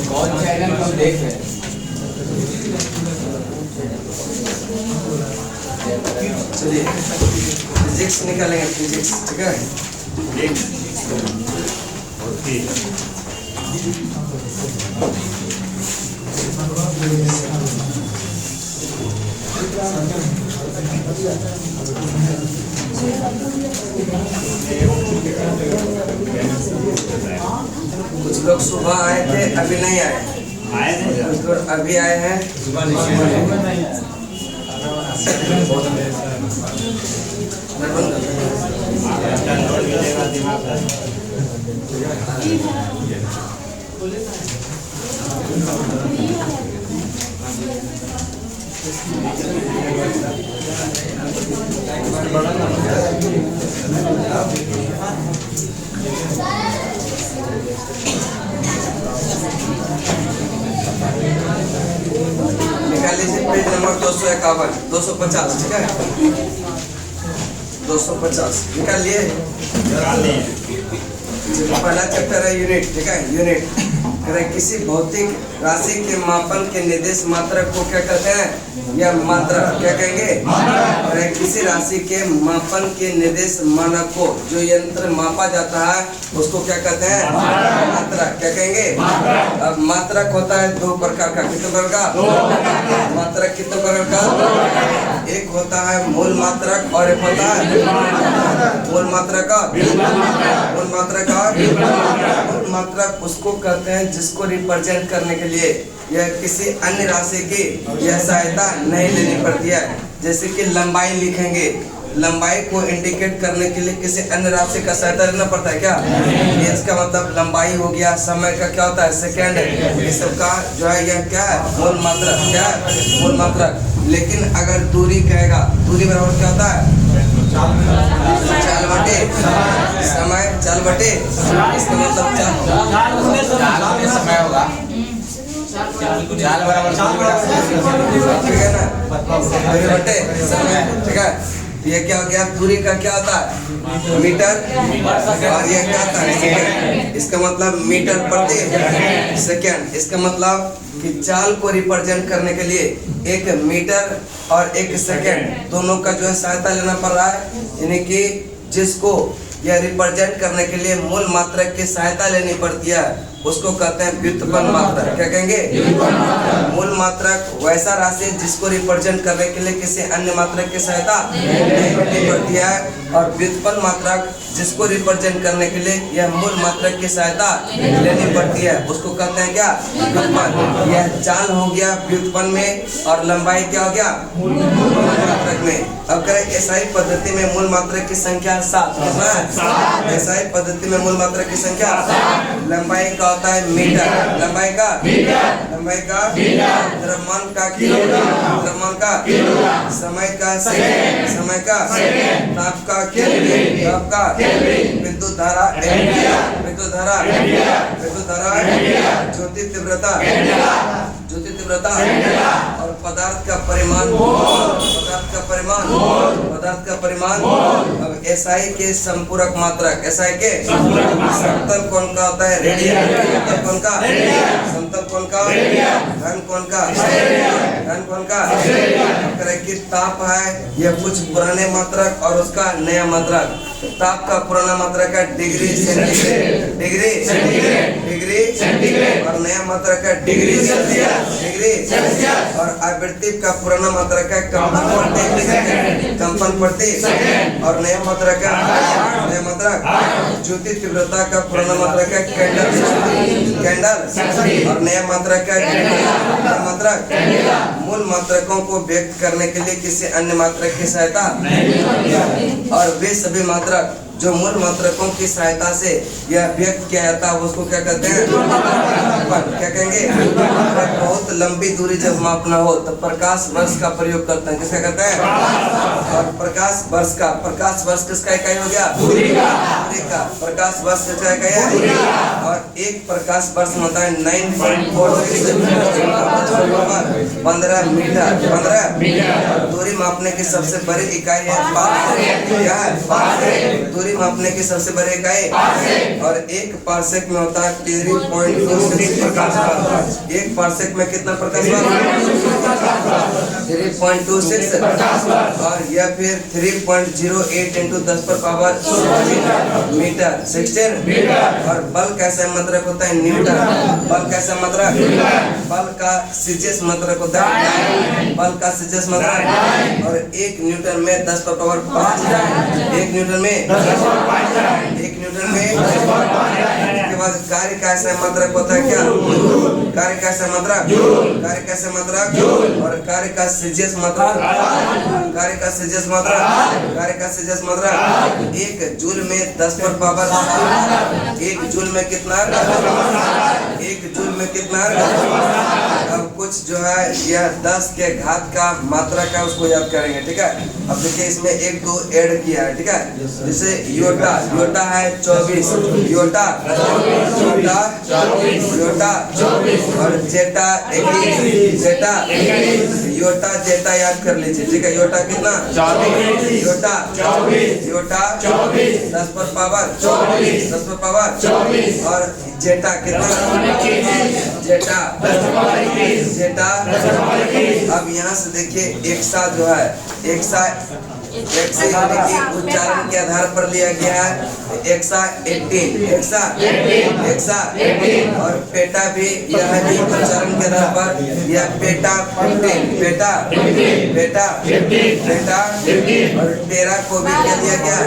कौन चैनल हम देख रहे हैं? चलिए फिजिक्स निकालेंगे, फिजिक्स, ठीक है। कुछ लोग सुबह आए थे, अभी नहीं आए। कुछ लोग अभी आए हैं, सुबह नहीं आए। निकाल लीजिए पेज नंबर 251, 250, ठीक है। 250 निकाल लिए। पहला चैप्टर है यूनिट, ठीक है। यूनिट किसी भौतिक राशि के मापन के निर्देश मात्रक को क्या कहते हैं? या मात्रा क्या कहेंगे? किसी राशि के मापन के निर्देश मानक को जो यंत्र मापा जाता है उसको क्या कहते हैं? मात्रा। क्या कहेंगे? अब मात्रक होता है दो प्रकार का। कितने प्रकार का? मात्रक कितने प्रकार का? एक होता है मूल मात्रक और एक होता है मूल मात्रक का मूल मात्रक का मूल मात्रक उसको कहते हैं जिसको रिप्रेजेंट करने के लिए यह किसी अन्य राशि की यह सहायता नहीं लेनी पड़ती है। जैसे कि लंबाई लिखेंगे, लंबाई को इंडिकेट करने के लिए किसी अन्य राशि का सहायता लेना पड़ता है क्या? ये इसका मतलब लंबाई हो गया। समय का क्या होता है? सेकेंड। ये सब का जो है यह क्या है? मूल मात्रक। क्या है? मूल मात्रक। लेकिन अगर दूरी कहेगा, दूरी बराबर क्या होता है? चाल बटे समय। चाल बटे इसका मतलब समय होगा। चाल बराबर ठीक है ना? दूरी बटे समय, ठीक है। ये क्या हो गया? दूरी का क्या होता है? मीटर। और ये क्या होता है? सेकेंड। इसका मतलब मीटर प्रति सेकेंड। इसका मतलब कि चाल को रिप्रेजेंट करने के लिए एक मीटर और एक सेकेंड दोनों का जो है सहायता लेना पड़ रहा है। यानी कि जिसको यह रिप्रेजेंट करने के लिए मूल मात्रक की सहायता लेनी पड़ती है उसको कहते हैं व्युत्पन्न मात्रक। क्या कहेंगे? मूल मात्रक वैसा राशि जिसको रिप्रेजेंट करने के लिए किसी अन्य मात्रक की सहायता नहीं लेनी पड़ती है, और व्युत्पन्न मात्रक जिसको रिप्रेजेंट करने के लिए यह मूल मात्रक की सहायता लेनी पड़ती है उसको कहते हैं क्या? व्युत्पन्न। यह चाल हो गया व्युत्पन्न में, और लंबाई क्या हो गया? मूल मात्रक में। अब करें एसआई पद्धति में मूल मात्रक की संख्या 7। कितना है? एसआई पद्धति में मूल मात्रक की संख्या। लंबाई का होता है मीटर। लंबाई का द्रव्यमान का किलोग्राम। द्रव्यमान का समय का सेकंड। समय का ताप का केल्विन। ताप का विद्युत धारा एम्पियर। विद्युत धारा ज्योति तीव्रता और पदार्थ का परिमाण। अब एसआई के संपूरक मात्रक। एसआई के समतल कोण का होता है रेडियन। समतल कोण का घन कोण का कि ताप है यह कुछ पुराने मात्रक और उसका नया मात्रक। ताप का पुराना मात्रक है डिग्री सेंटीग्रेड और नया मात्रक है डिग्री सेल्सियस और आवृत्ति का पुराना मात्रक है कंपन प्रति सेकंड और नया मात्रक है ज्योति तीव्रता का पुराना मात्रक है कैंडल और नया मात्रक है मूल मात्रकों को व्यक्त करने के लिए किसी अन्य मात्रक की सहायता और वे सभी मात्रक जो मूल मात्रकों की सहायता से यह व्यक्त किया जाता है उसको क्या कहते हैं? क्या कहेंगे? बहुत लंबी दूरी जब मापना हो तो प्रकाश वर्ष का प्रयोग करते हैं। किसका करते हैं? और प्रकाश वर्ष किसका इकाई हो गया? दूरी का। प्रकाश वर्ष किसका इकाई है? और एक प्रकाश वर्ष में होता है 9.46 15 मीटर। दूरी मापने की सबसे बड़ी इकाई है पारसेक। क्या है? दूरी मापने की सबसे बड़ी इकाई। और एक पारसेक में होता है 3.26 प्रकाश वर्ष। एक पारसेक में कितना प्रकाश वर्ष? 3.26। और यह फिर 3.08 इंटू 10 पर पावर मीटर 16। और बल कैसा मात्रक होता है? न्यूटन। बल कैसा मात्रक? बल का सीजीएस मात्रक होता है। बल का सीजीएस मात्रक। और 1 न्यूटन में 10 पर पावर 5। 1 न्यूटन में 1 न्यूटन में। इसके बाद कार्य का ऐसा मात्रक होता है क्या? कार्य का ऐसा मात्रक। कार्य का ऐसा मात्रक। और कार्य का सीजीएस मात्रक। कार्य का सीजीएस मात्रक। कार्य का सीजीएस मात्रक 1 जूल में 10 पर पावर 1 जूल में कितना? 1 जूल में कितना? अब कुछ जो है यह 10 के घात का मात्रा का उसको याद करेंगे। ठीक है, अब देखिए इसमें 1 2 ऐड किया है। ठीक है, जैसे योटा है 24। योटा और जेटा 21। योटा जेटा याद कर लीजिए। ठीक है, योटा कितना? 24। योटा 10 पर पावर 24। और जेटा कितना? जेटा। अब यहाँ से देखिए एक्सा जो है एक्सा उच्चारण के आधार पर लिया गया है। एक्सा 18। और पेटा भी यह भी उच्चारण के आधार पर यह पेटा 15। और टेरा को भी क्या दिया गया?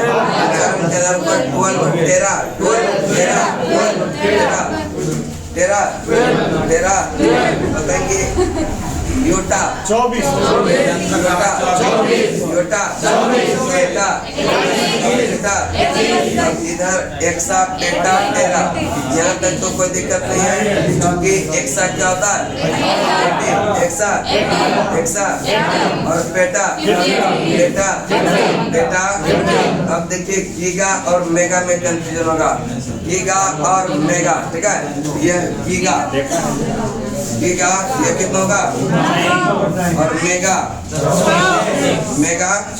उच्चारण के आधार पर 12 टेरा बताएंगे। योटा 24। इधर एक्सा पेटा टेरा। यहाँ तक तो कोई दिक्कत नहीं है, क्योंकि एक्सा क्या होता है? एक्सा और पेटा। अब देखिए गीगा और मेगा में कंफ्यूजन होगा। गीगा और मेगा। ठीक है, यह गीगा ये कितना होगा? और मेगा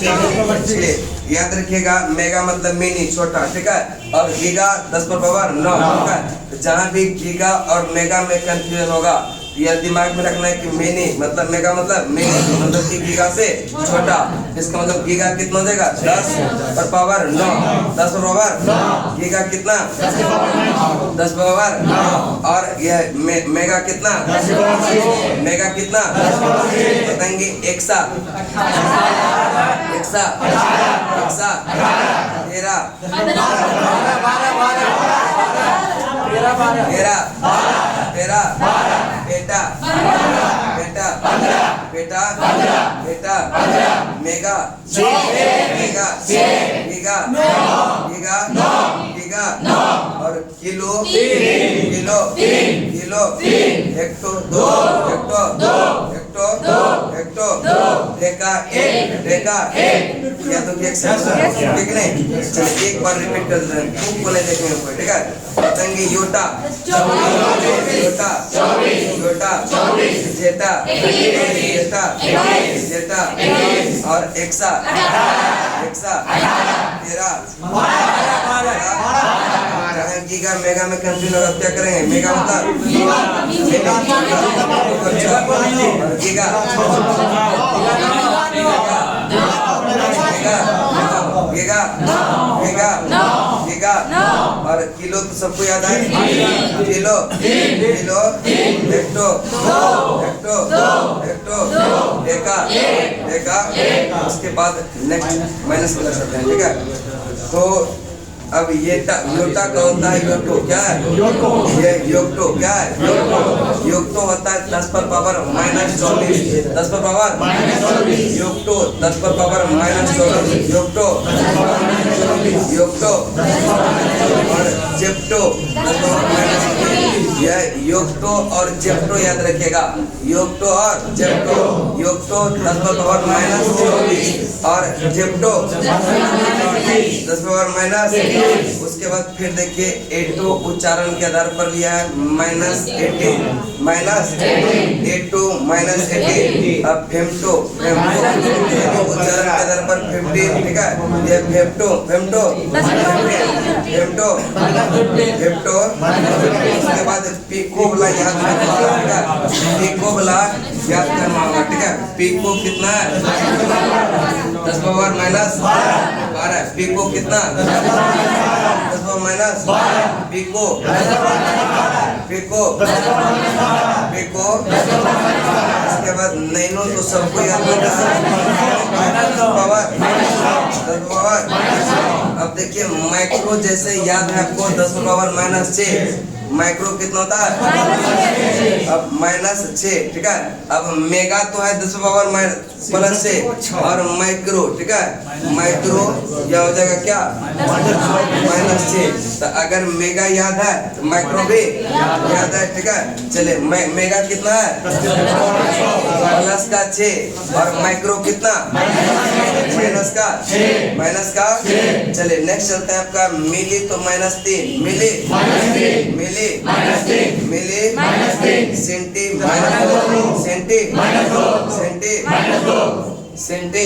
6। याद रखिएगा, मेगा मतलब मिनी छोटा। ठीक है, और गीगा 10 पर पावर 9। ठीक है, जहाँ भी गीगा और मेगा में कंफ्यूजन होगा यह दिमाग में रखना है कि मिनी मतलब मेगा मतलब मिनी मतलब कि गीगा से छोटा। इसका मतलब गीगा कितना हो जाएगा? 10 पर पावर 9। 10 पर पावर गीगा कितना? 10 पर पावर। और यह मेगा कितना? मेगा कितना बताएंगे? एक्सा 13 बेटा मेगा और किलो हेक्टो डेका या तो ठीक नहीं। चलिए एक बार रिपीट कर देते हैं, को नहीं देखने को। ठीक है, बताएंगे योटा जेटा और एक्सा 13। गीगा मेगा में कंफ्यूजन होगा, क्या करेंगे? मेगा मतलब गीगा और किलो तो सबको याद है। Kilo hecto Deka. उसके बाद नेक्स्ट माइनस कर सकते हैं। ठीक है, तो अब ये योटा का होता है योटो। क्या है? ये योक्टो क्या है? योक्टो होता है 10 पर पावर -24। 10 पर पावर योक्टो 10 पर पावर -24 योक्टो और जेप्टो 10 पर पावर यह योक्टो और जेप्टो याद रखिएगा, योक्टो और जेप्टो। योक्टो 10 पर पावर माइनस 24 और जेप्टो 10 पावर माइनस। उसके बाद फिर देखिए एटो उच्चारण के आधार पर लिया है माइनस 18 माइनस 82 माइनस 18। अब फेम्टो उच्चारण के आधार पर 15, ठीक है, ये फेम्टो फेम्टो फेम्टो फेम्टो। उसके बाद पीको वाला याद रखना, पीको वाला याद करना होगा, ठीक है। पीको कितना है 10 पावर माइनस 12। पीको कितना 10 power minus pico pico pico. इसके बाद नैनो तो सबको याद होगा 10 पावर। अब देखिए माइक्रो जैसे याद है आपको 10 पावर माइनस 6। माइक्रो कितना होता है अब माइनस 6, ठीक है। अब मेगा तो है 10 पावर प्लस 6 और माइक्रो, ठीक है, माइक्रो यह हो जाएगा क्या माइनस 6। तो अगर मेगा याद है तो माइक्रो भी याद है, ठीक है। चले मेगा कितना है प्लस का 6 और माइक्रो कितना माइनस का। चले नेक्स्ट चलता है आपका मिली, तो -3 मिली मिली milli centi senti senti senti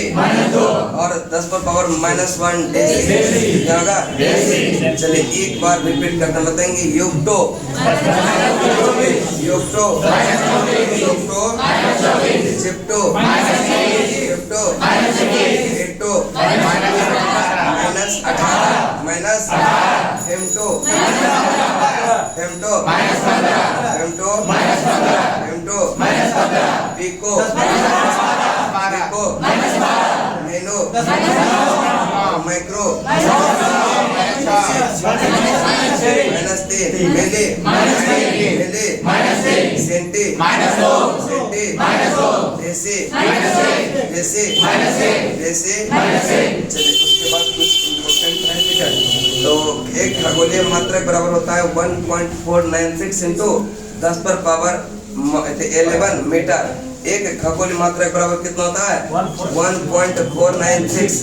और 10 पर पावर -1 डेसी क्या होगा। चलिए एक बार रिपीट करना बताएंगे। Yocto yocto yocto zepto zepto atto -18 minus femto femto femto femto pico pico nano micro -3 milli milli centi centi deci deci देसी। चलिए उसके बाद कुछ इम्पोर्टेंट है, ठीक है। तो एक खगोलीय मात्रक बराबर होता है 1.496 इंटू 10 पर पावर 11 मीटर। एक खगोलीय मात्रक बराबर कितना होता है 1.496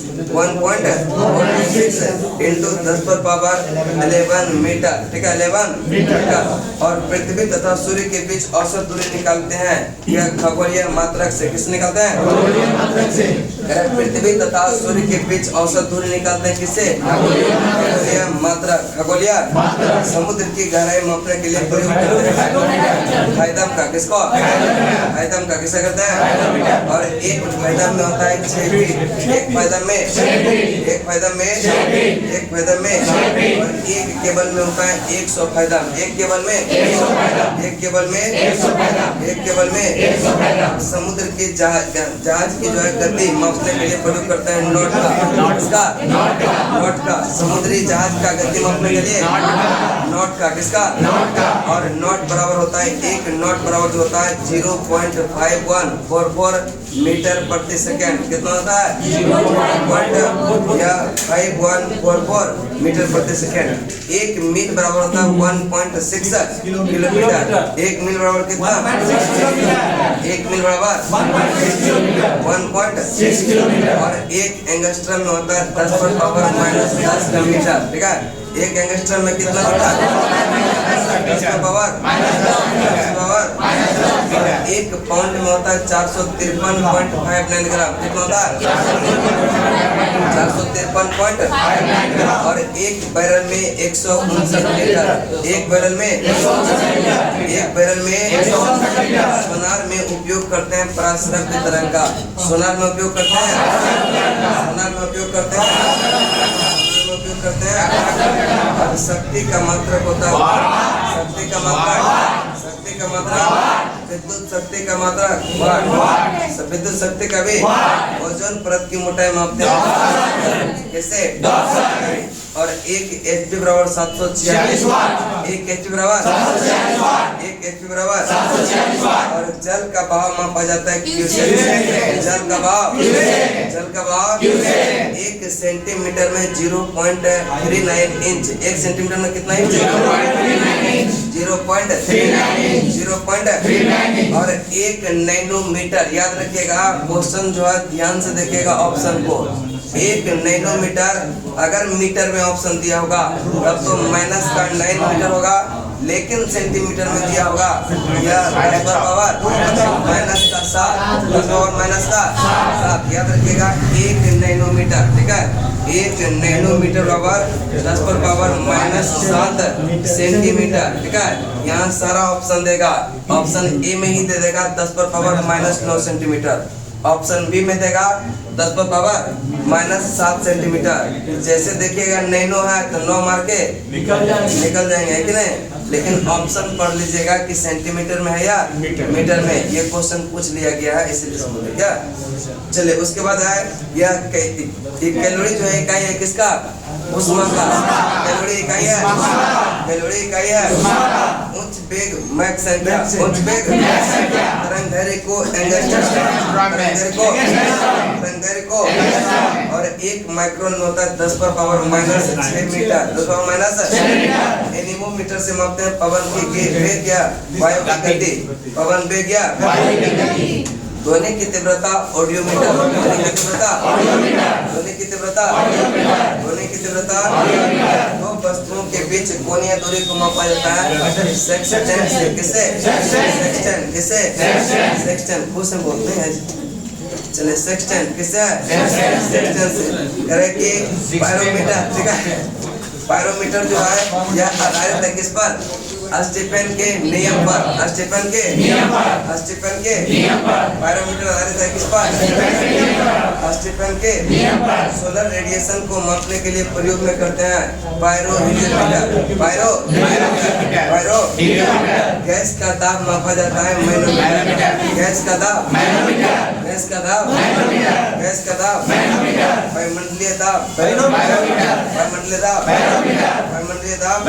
इंटू 10 पर पावर 11 मीटर, ठीक है, 11 मीटर। और पृथ्वी तथा सूर्य के बीच औसत दूरी निकालते हैं यह खगोलीय मात्रक से। किससे निकालते हैं पृथ्वी तथा सूर्य के बीच औसत दूरी निकालते हैं किससे खगोलीय मात्रक। खगोलीय समुद्र की गहराई मापने के लिए प्रयोग करते हैं फायदम का। किसको फायदम का किसे करते हैं। और एक फायदम में होता है 6 फीट, एक फायदम में एक फायदम में एक फायदम में। और एक केबल में होता है 100 फायदम, एक केबल में एक केबल में एक केबल में। समुद्र के जहाज की जो है गति मापने के लिए प्रयोग करते हैं नॉट का। किसका नॉट का। समुद्री जहाज का गति मापने के लिए नॉट का। किसका और नॉट बराबर होता है एक नॉट बराबर जो होता है 0.5144 मीटर प्रति सेकेंड। कितना होता है 0.5144 मीटर प्रति सेकेंड। एक मील बराबर होता है 1.6 किलोमीटर। एक मील बराबर कितना एक मील बराबर 1.6 किलोमीटर। और एक एंगस्ट्रम में होता है 10 पर पावर -10 मीटर, ठीक है। एक एंगस्ट्रम में कितना होता है 10 पर पावर एक पाउंड में होता है 453.59 ग्राम। कितना होता है 453.59। और एक बैरल में 159 लीटर। एक बैरल में सोनार में उपयोग करते हैं पराश्रव्य तरंग का। सोनार में उपयोग करते हैं और शक्ति का मात्रक होता है शक्ति का मात्रक विद्युत शक्ति का मात्रक वाट। विद्युत शक्ति का भी ओजोन परत की मोटाई मापते हैं कैसे। और एक HP बराबर 746 वाट। एक HP बराबर 746 वाट। और जल का बहाव मापा जाता है क्यूसेक। जल का बहाव 1 सेंटीमीटर में 0.39 इंच। 1 सेंटीमीटर में कितना इंच 0.39 इंच। 0.39 और 1 नैनोमीटर। याद रखिएगा, क्वेश्चन जो है ध्यान से देखिएगा ऑप्शन को। 1 नैनोमीटर अगर मीटर में ऑप्शन दिया होगा तब तो माइनस का 9 मीटर होगा, लेकिन सेंटीमीटर में दिया होगा यह 10 पावर माइनस का 7, 10 पावर माइनस का 7। याद रखिएगा 1 नैनोमीटर, ठीक है, 1 नैनोमीटर बराबर 10 पावर माइनस 7 सेंटीमीटर, ठीक है। यहाँ सारा ऑप्शन देगा, ऑप्शन ए में ही दे देगा 10 power minus 9 centimetre, option B में देगा 10 पावर माइनस 7 सेंटीमीटर। जैसे देखिएगा नैनो है तो 9 मार के निकल जाएंगे, है कि नहीं। लेकिन ऑप्शन पढ़ लीजिएगा कि सेंटीमीटर में है या मीटर में। ये क्वेश्चन पूछ लिया गया है इसलिए बोले क्या। चलिए उसके बाद है यह कैलोरी जो है इकाई है किसका, ऊष्मा का। कैलोरी इकाई है, कैलोरी इकाई है उच्च वेग मैक संख्या, उच्च वेग तरंगदैर्घ्य को तरंगदैर्घ्य को और 1 माइक्रोन होता है 10 power minus 6 metre, 10 power minus anemometer से मापते हैं पवन की वेग या वायु की गति, पवन वेग या ध्वनि की तीव्रता ऑडियोमीटर, ध्वनि की तीव्रता ध्वनि की तीव्रता ध्वनि की तीव्रता। दो वस्तुओं के बीच कोणीय दूरी को मापा जाता है सेक्सटेंट से। किसे? सेक्सटेंट। किसे? सेक्सटेंट को से बोलते हैं। चले सेक्सटेंट किसे? सेक्सटेंट से करे कि पायरोमीटर, ठीक है। पायरोमीटर जो है यह आधारित है किस पर, स्टीफन के नियम पर, स्टीफन के नियम पर पायरोमीटर आधारित है किस पर, स्टीफन के नियम पर। सोलर रेडिएशन को मापने के लिए प्रयोग में करते हैं पायरोमीटर, गैस का दाब मापा जाता है मैनोमीटर, गैस का दाब वायुमंडलीय दाब, वायुमंडलीय दाब।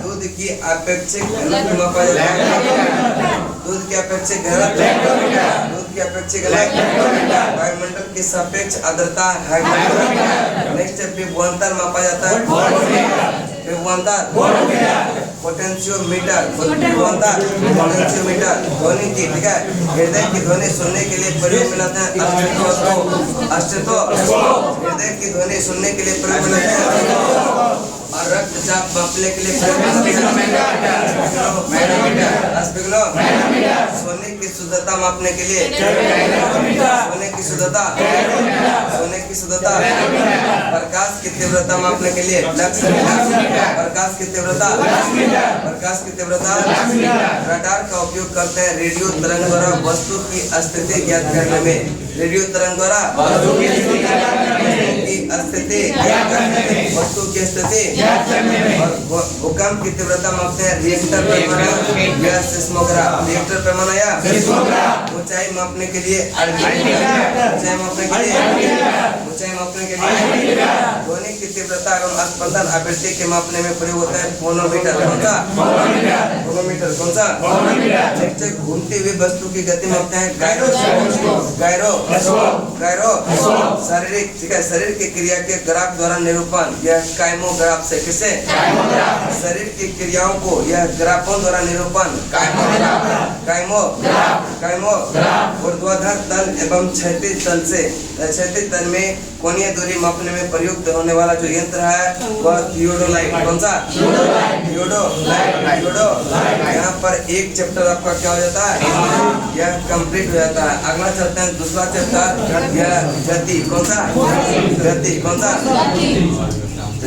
दूध की अपेक्षित घनत्व मापा जाता है, दूध की अपेक्षित घनत्व, वायुमंडल की सापेक्ष आर्द्रता है। नेक्स्ट विभवांतर मापा जाता है, विभवांतर पोटेंशियोमीटर, पोटेंशियोमीटर। ध्वनि की, ठीक है, हृदय की ध्वनि सुनने के लिए प्रयोग में लाते हैं हृदय की ध्वनि सुनने के लिए प्रयोग में लाते हैं और रक्तचाप मापने के लिए प्रयोग में लाते हैं सोने की शुद्धता मापने के लिए, सोने की शुद्धता, प्रकाश की तीव्रता मापने के लिए प्रकाश की तीव्रता। रडार का उपयोग करते हैं रेडियो तरंग द्वारा वस्तु की स्थिति ज्ञात करने में, रेडियो तरंग द्वारा वस्तु की स्थिति और भूकंप की तीव्रता मापते हैं रिएक्टर पैमाना या सिस्मोग्राफ, रिएक्टर पैमाना या ऊंचाई मापने के लिए ध्वनि की तीव्रता एवं स्पंदन आवृत्ति के मापने में प्रयोग होता है फोनोमीटर। कौन सा? घूमती हुई वस्तु की गति मापते हैं गायरो। शारीरिक, ठीक है, शरीर की क्रिया के ग्राफ द्वारा निरूपण यह काइमोग्राफ से। किसे? शरीर की क्रियाओं को यह ग्राफों द्वारा निरूपण काइमोग्राफ। ऊर्ध्वाधर तल एवं क्षैतिज तल से, क्षैतिज तल में कोणीय दूरी मापने में प्रयुक्त होने वाला जो यंत्र है वह थियोडोलाइट। कौन सा? थियोडोलाइट। यहाँ पर एक चैप्टर आपका क्या हो जाता है, यह कंप्लीट हो जाता है। अगला चलते हैं दूसरा चैप्टर, यह गति। कौन सा? गति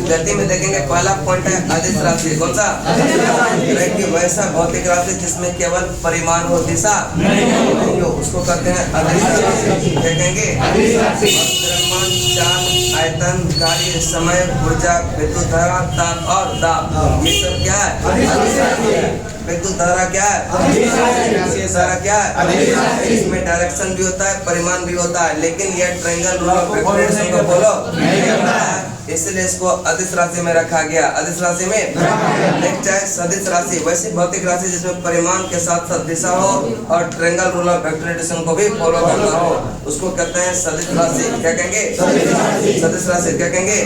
गति में देखेंगे पहला पॉइंट है अदिश राशि। कौन सा? कि वैसा भौतिक राशि जिसमें केवल परिमाण हो, दिशा नहीं हो, उसको कहते हैं अदिश राशि। क्या कहेंगे? द्रव्यमान, चाल, आयतन, कार्य, समय, ऊर्जा, विद्युत धारा, ताप और दाब, ये सब क्या है? विद्युत धारा क्या है? धारा क्या है? इसमें डायरेक्शन भी होता है, परिमाण भी होता है, लेकिन यह ट्रायंगल रूल ऑफ वेक्टोरेशन को फॉलो नहीं करता है, इसलिए इसको अदिश राशि में रखा गया। अदिश राशि में नेक्स्ट है सदिश राशि, वैसी भौतिक राशि जिसमें परिमाण के साथ साथ दिशा हो और ट्रायंगल रूल ऑफ वेक्टोरेशन को भी फॉलो करना हो, उसको कहते हैं सदिश राशि। क्या कहेंगे? सदिश राशि। क्या कहेंगे?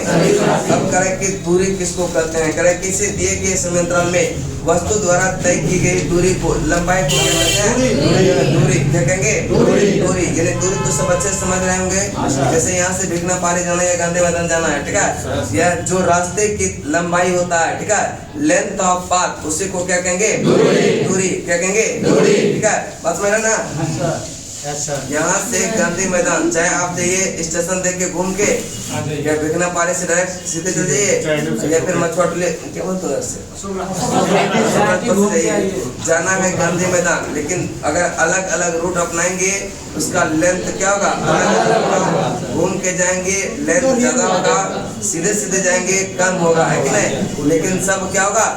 अब करें कि दूरी किसको कहते हैं? करें किसी दिए गए समय अंतराल में वस्तु द्वारा तय की गई दूरी को, लंबाई को क्या कहते हैं? दूरी। क्या कहेंगे? दूरी। यानी दूरी तो सब अच्छे से समझ रहे होंगे। जैसे यहाँ से भिखना पानी जाना या गांधी मैदान जाना है, ठीक है, यह जो रास्ते की लंबाई होता है, ठीक है, लेंथ ऑफ पाथ, उसी को क्या कहेंगे? दूरी। क्या कहेंगे? ठीक है, बात समझ रहे ना? यहाँ से गांधी मैदान चाहे आप जाइए स्टेशन देख के घूम के, या भिखना पानी से डायरेक्ट सीधे चल जाइए, या फिर मछुआ टोले क्या बोलते हैं जाना है गांधी मैदान। लेकिन अगर अलग अलग रूट अपनाएंगे उसका लेंथ क्या होगा? अलग अलग। घूम के जाएंगे लेंथ ज्यादा होगा, सीधे सीधे जाएंगे कम होगा, है कि नहीं? लेकिन सब क्या होगा?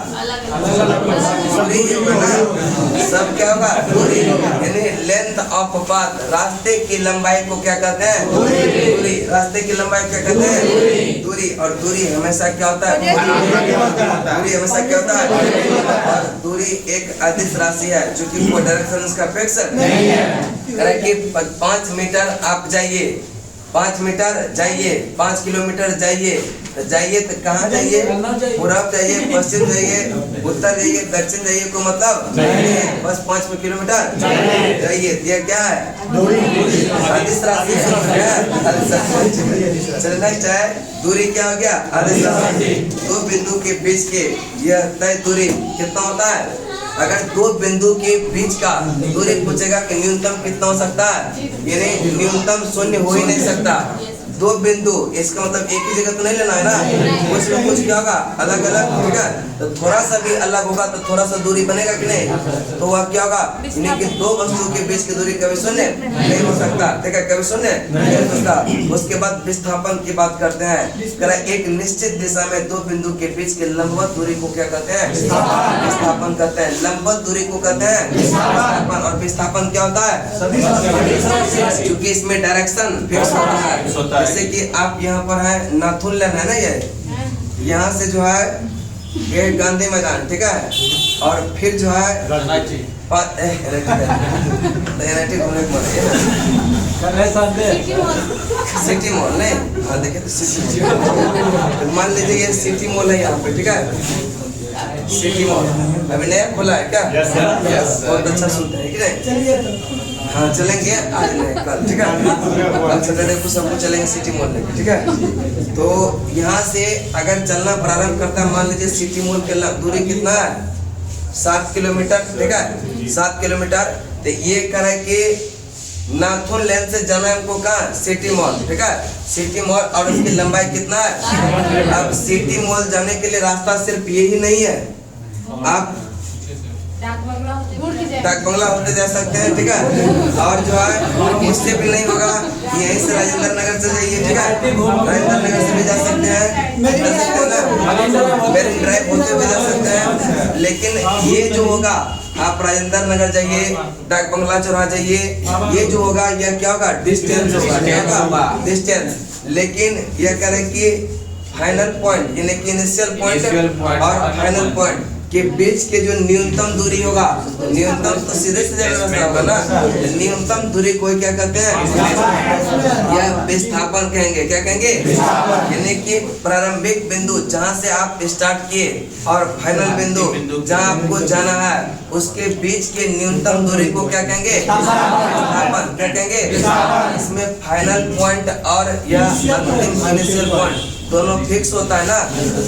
दूरी होगा ना, सब क्या होगा? दूरी। यानी लेंथ ऑफ पाथ, रास्ते की लंबाई को क्या कहते हैं? दूरी। रास्ते की लंबाई क्या कहते हैं? दूरी। और दूरी हमेशा क्या होता है? दूरी हमेशा क्या होता है? और दूरी एक अदिश राशि है जो कि कोई डायरेक्शन का फिक्स नहीं है। कि 5 मीटर आप जाइए, 5 मीटर जाइए, 5 किलोमीटर जाइए, तो जाइए तो कहाँ जाइए? पूरब जाइए, पश्चिम जाइए, उत्तर जाइए, दक्षिण जाइए, को मतलब बस 5 किलोमीटर जाइए। यह क्या है? अदिश राशि। चलिए नेक्स्ट है, दूरी क्या हो गया? अदिश राशि। दो बिंदु के बीच के यह तय दूरी कितना होता है? अगर दो बिंदु के बीच का दूरी पूछेगा कि न्यूनतम कितना हो सकता है, यानी न्यूनतम शून्य हो ही नहीं सकता। दो बिंदु, इसका मतलब एक ही जगह तो नहीं लेना है ना, कुछ में कुछ क्या होगा? अलग अलग, ठीक है। तो थोड़ा सा भी अलग होगा तो थोड़ा सा दूरी बनेगा कि नहीं? तो वह क्या होगा? लेकिन दो वस्तु के बीच की दूरी कभी शून्य नहीं हो सकता, ठीक है, कभी शून्य नहीं हो सकता। उसके बाद विस्थापन की बात करते हैं। एक निश्चित दिशा में दो बिंदु के बीच के लंबवत दूरी को क्या कहते हैं? विस्थापन कहते हैं। लंबवत दूरी को कहते हैं विस्थापन। और विस्थापन क्या होता है? क्योंकि इसमें डायरेक्शन फिक्स होता है। जैसे कि आप यहाँ पर है नाथुन लेन है ना, ये यहाँ से जो है ये गांधी मैदान, ठीक है, और फिर जो है सिटी मॉल नहीं, हाँ देखिए तो सिटी मॉल, मान लीजिए ये सिटी मॉल है यहाँ पे, ठीक है, सिटी मॉल अभी नया खोला है क्या? बहुत अच्छा सुनते हैं कि नहीं? हाँ चलेंगे आज नहीं कल, ठीक है, कल सैटरडे को सबको चलेंगे सिटी मॉल लेके, ठीक है। तो यहाँ से अगर चलना प्रारंभ करता है, मान लीजिए सिटी मॉल के दूरी कितना है? 7 किलोमीटर, ठीक है, 7 किलोमीटर। तो ये करे कि नाथुन लेन से जाना है हमको कहाँ? सिटी मॉल, ठीक है, सिटी मॉल। और उसकी लंबाई कितना है? अब सिटी मॉल जाने के लिए रास्ता सिर्फ ये ही नहीं है, आप डाक बंगला होते जा सकते हैं, ठीक है, और जो है इससे भी नहीं होगा, यहीं से राजेंद्र नगर से जाइए, ठीक है, राजेंद्र नगर से भी जा सकते हैं, मेरिन ड्राइव होते हुए जा सकते हैं। लेकिन ये जो होगा, आप राजेंद्र नगर जाइए, डाक बंगला चौराहा जाइए, ये जो होगा यह क्या होगा? डिस्टेंस होगा, क्या होगा? डिस्टेंस। लेकिन यह करें कि फाइनल पॉइंट यानी कि इनिशियल पॉइंट और फाइनल पॉइंट के बीच के जो न्यूनतम दूरी होगा, न्यूनतम तो सीधे सीधे रास्ता होगा ना, न्यूनतम दूरी को क्या कहते हैं? यह विस्थापन कहेंगे। क्या कहेंगे? यानी कि प्रारंभिक बिंदु जहां से आप स्टार्ट किए और फाइनल बिंदु जहां आपको जाना है, उसके बीच के न्यूनतम दूरी को क्या कहेंगे? विस्थापन। क्या कहेंगे? इसमें फाइनल पॉइंट और यह अंतिम इनिशियल पॉइंट दोनों फिक्स होता है ना,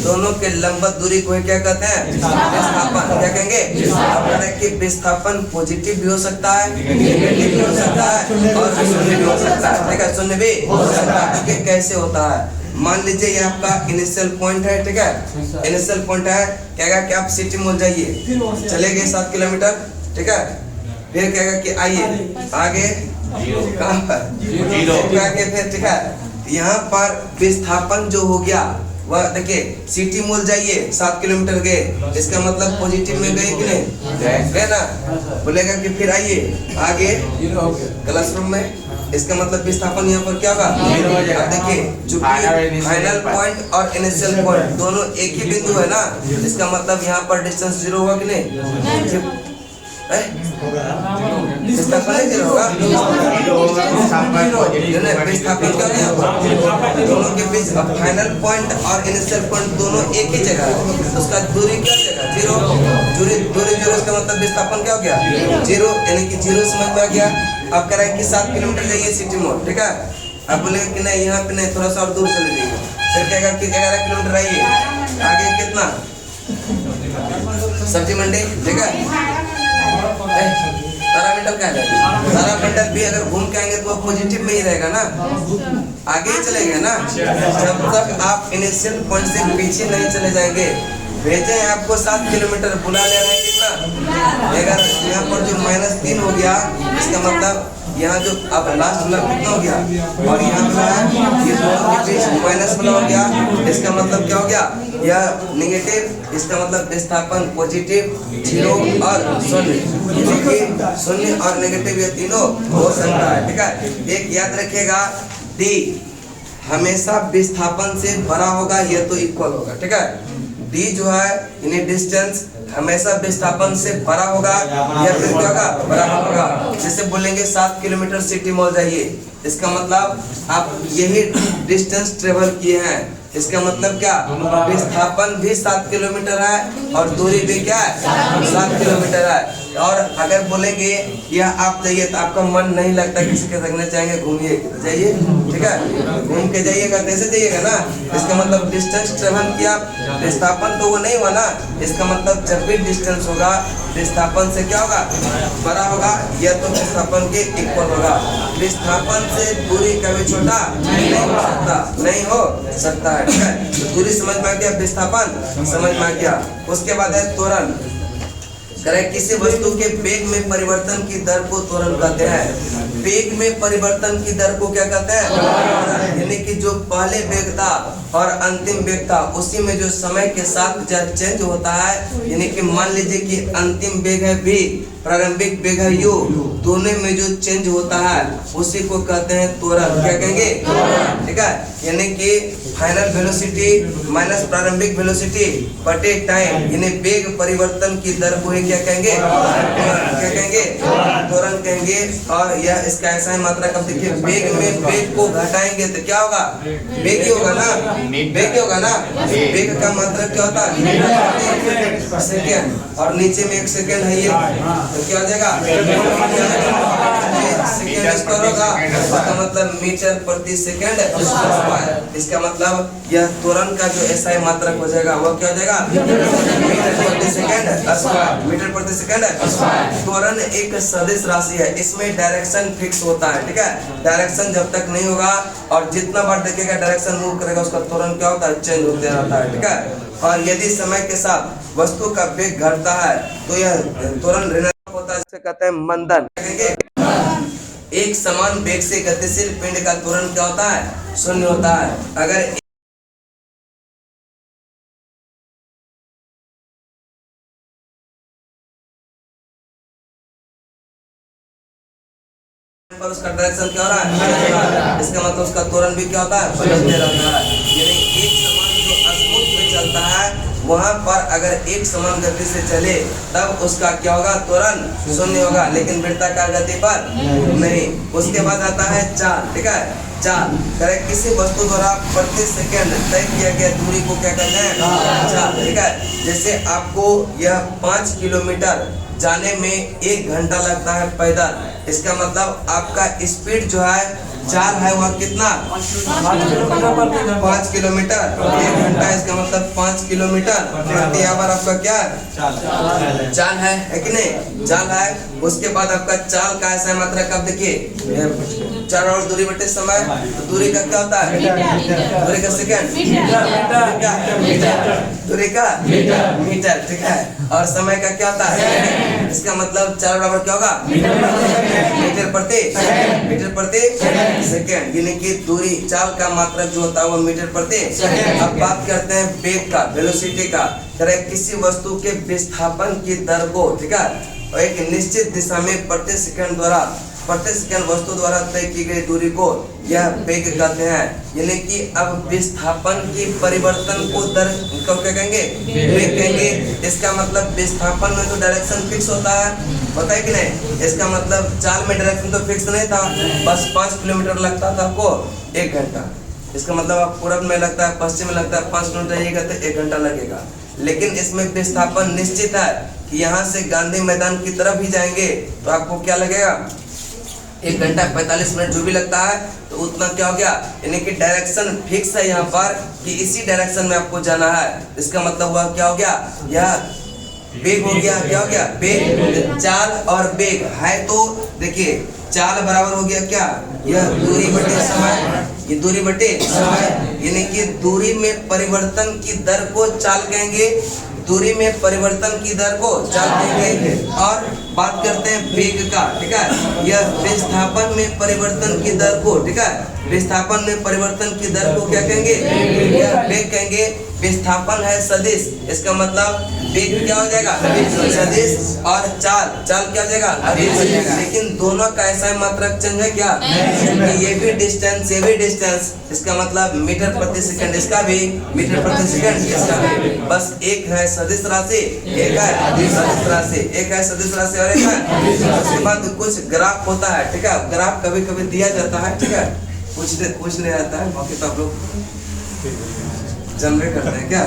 दोनों के लंबवत दूरी को क्या कहते हैं? विस्थापन। क्या कहेंगे? कि विस्थापन पॉजिटिव भी हो सकता है, नेगेटिव भी हो सकता है और शून्य भी हो सकता है, ठीक है, शून्य भी हो सकता है। ठीक है, कैसे होता है? मान लीजिए ये आपका इनिशियल पॉइंट है, ठीक है, इनिशियल पॉइंट है, कहेगा कि आप सिटी मॉल जाइए, चले गए 7 किलोमीटर, ठीक है, फिर कहेगा कि आइए आगे कहाँ पर आगे, फिर ठीक है, यहाँ पर विस्थापन जो हो गया वह देखिए, सिटी मॉल जाइए 7 किलोमीटर गए, इसका मतलब पॉजिटिव में गए कि नहीं गए ना, बोलेगा कि फिर आइए आगे क्लासरूम में, इसका मतलब विस्थापन यहाँ पर क्या होगा? देखिए चूंकि फाइनल पॉइंट और इनिशियल पॉइंट दोनों एक ही बिंदु है ना, इसका मतलब यहाँ पर डिस्टेंस 0 होगा कि नहीं? विस्थापन नहीं होगा, विस्थापन क्या है? दोनों के बीच फाइनल पॉइंट और इनिशियल पॉइंट दोनों एक ही जगह है, उसका दूरी क्या जगह? जीरो, दूरी जीरो इसका मतलब विस्थापन क्या हो गया जीरो, यानी कि जीरो समझ में आ गया। अब कह रहा है कि 7 किलोमीटर जाइए सिटी मोड, ठीक है। अब बोले कि नहीं यहाँ पे नहीं, थोड़ा सा और दूर चले जाइए, फिर कहेगा कि 11 किलोमीटर आइए, आगे कितना सब्जी मंडी, ठीक है। तारामंडल क्या है, तारामंडल भी अगर घूम के आएंगे तो पॉजिटिव में ही रहेगा ना, आगे ही चले गए ना। जब तक आप इनिशियल पॉइंट से पीछे नहीं चले जाएंगे, भेजे हैं आपको 7 किलोमीटर, बुला ले रहे हैं कितना 11, यहाँ पर जो -3 हो गया, इसका मतलब यहाँ जो अब लास्ट वाला कितना हो गया, और यहाँ पे ये दोनों के बीच माइनस वाला हो गया, इसका मतलब क्या हो गया, यह नेगेटिव, इसका मतलब विस्थापन पॉजिटिव, जीरो और शून्य, शून्य और नेगेटिव ये तीनों हो सकता है, ठीक है। एक याद रखिएगा, डी हमेशा विस्थापन से बड़ा होगा, यह तो इक्वल होगा, ठीक है। डी जो है यानी डिस्टेंस हमेशा विस्थापन से बड़ा होगा या फिर क्या होगा, बड़ा होगा। जैसे बोलेंगे 7 किलोमीटर सिटी मॉल जाइए, इसका मतलब आप यही डिस्टेंस ट्रेवल किए हैं, इसका मतलब क्या, विस्थापन भी 7 किलोमीटर है और दूरी भी क्या है 7 किलोमीटर है। और अगर बोलेंगे यह आप जाइए तो आपका मन नहीं लगता, किसी के संग चाहेंगे घूमिए तो जाइए, ठीक है, घूम के जाइएगा, कैसे जाइएगा ना, इसका मतलब डिस्टेंस ट्रेवल किया, विस्थापन तो वो नहीं हुआ ना, इसका मतलब जब भी डिस्टेंस होगा विस्थापन से क्या होगा, बड़ा होगा या तो विस्थापन के इक्वल होगा। विस्थापन से दूरी कभी छोटा नहीं हो सकता, नहीं हो सकता है, ठीक है। तो दूरी समझ में आ गया, विस्थापन समझ में आ गया। उसके बाद है त्वरण, करें किसी वस्तु के वेग में परिवर्तन की दर को त्वरण कहते हैं। वेग में परिवर्तन की दर को क्या कहते हैं, यानी कि जो पहले वेग था और अंतिम वेग था, उसी में जो समय के साथ चेंज होता है, यानी कि मान लीजिए कि अंतिम वेग है v, प्रारंभिक वेग है u, दोनों में जो चेंज होता है उसी को कहते हैं त्वरण, क्या कहेंगे, ठीक है। यानी कि फाइनल वेलोसिटी माइनस प्रारंभिक वेलोसिटी बटे टाइम, यानी वेग परिवर्तन की दर को ही क्या कहेंगे, क्या कहेंगे, त्वरण कहेंगे। और यह इसका ऐसा है मात्रा कब, देखिए वेग में वेग को घटाएंगे तो क्या होगा, वेग ही होगा ना, वेग ही होगा ना, वेग का मात्रा क्या होता है सेकेंड, और नीचे में 1 सेकेंड है ये, तो क्या हो जाएगा सेकेंड स्क्वायर होगा, इसका मतलब मीटर प्रति सेकेंड स्क्वायर। इसका मतलब यह त्वरण का जो ऐसा मात्रक हो जाएगा वो क्या हो जाएगा, मीटर प्रति सेकेंड स्क्वायर, मीटर प्रति सेकेंड स्क्वायर। त्वरण एक सदिश राशि है, इसमें डायरेक्शन फिक्स होता है, ठीक है। डायरेक्शन जब तक नहीं होगा और जितना बार देखेगा डायरेक्शन मूव करेगा, उसका त्वरण क्या होता है, चेंज होते रहता है, ठीक है। और यदि समय के साथ वस्तु का वेग घटता है तो यह त्वरण ऋणात्मक होता है, जिसे कहते हैं मंदन। एक समान वेग से गतिशील पिंड का त्वरण क्या होता है, शून्य होता है। अगर पर उसका डायरेक्शन क्या हो रहा है, इसका मतलब उसका त्वरण भी क्या होता है, बदलते रहता है। यानी एक समान जो स्मूथ में चलता है वहां पर अगर एक समान गति से चले तब उसका क्या होगा, त्वरण शून्य होगा, लेकिन वृत्ताकार गति पर नहीं। उसके बाद आता है चाल, ठीक है। चाल करे किसी वस्तु द्वारा प्रति सेकंड तय किया गया दूरी को क्या कहते हैं, चाल, ठीक है। जैसे आपको यह 5 किलोमीटर जाने में 1 घंटा लगता है पैदल, इसका मतलब आपका स्पीड जो है चाल है वह कितना, 5 किलोमीटर 1 घंटा, इसका मतलब 5 किलोमीटर प्रति आवर आपका क्या चाल है कि नहीं, चाल है। उसके बाद आपका चाल का ऐसा मात्रा कब, देखिए 4 और दूरी बटे समय, तो दूरी का क्या होता है, दूरी का सेकंड, दूरी का मीटर, ठीक है। और समय का क्या होता है, इसका मतलब 4 बराबर क्या होगा, मीटर प्रति सेकेंड, यानी कि दूरी चाल का मात्रक जो होता है वो मीटर प्रति सेकेंड। अब बात करते हैं वेग का, वेलोसिटी का। किसी वस्तु के विस्थापन की दर को, ठीक है, एक निश्चित दिशा में प्रति सेकंड वस्तु द्वारा तय की गई दूरी को यह वेग कहते हैं। यानी कि अब विस्थापन की परिवर्तन को दर क्या कहेंगे, वेग कहेंगे। इसका मतलब विस्थापन में तो डायरेक्शन फिक्स होता है कि नहीं, इसका मतलब चाल में डायरेक्शन तो फिक्स नहीं था, बस 5 किलोमीटर लगता था आपको 1 घंटा, इसका मतलब आप पूरब में लगता है, पश्चिम में लगता है 5 किलोमीटर जाइएगा तो 1 घंटा लगेगा। लेकिन इसमें विस्थापन निश्चित है कि यहाँ से गांधी मैदान की तरफ ही जाएंगे तो आपको क्या लगेगा, 1 घंटा 45 मिनट जो भी लगता है तो उतना क्या हो गया, यानी कि डायरेक्शन फिक्स है यहाँ पर कि इसी डायरेक्शन में आपको जाना है। इसका मतलब हुआ क्या हो गया, यह बेग हो गया, क्या हो गया, बेग। चाल और बेग है तो देखिए चाल बराबर हो गया क्या, यह दूरी बटे समय, ये दूरी बटे समय, यानी कि दूरी में परिवर्तन की दर को चाल कहेंगे, दूरी में परिवर्तन की दर को चाल कहेंगे। और बात करते हैं बेग का, ठीक है, यह विस्थापन में परिवर्तन की दर को, ठीक है, विस्थापन में परिवर्तन की दर को क्या कहेंगे, यह बेग कहेंगे। विस्थापन है सदिश, इसका मतलब बेग क्या हो जाएगा, सदिश, और चाल, चाल क्या हो जाएगा, अदिश। लेकिन दोनों का ऐसा मात्रक चेंज है क्या, ये भी डिस्टेंस, ये भी डिस्टेंस, इसका मतलब मीटर प्रति सेकंड, इसका भी मीटर प्रति सेकंड, इसका भी। बस एक है सदिश राशि, एक है सदिश राशि, एक है सदिश राशि और एक है। उसके बाद कुछ ग्राफ होता है, ठीक है, ग्राफ कभी कभी दिया जाता है, ठीक है, पूछने आता है, बाकी तो आप लोग जनरेट करते हैं क्या,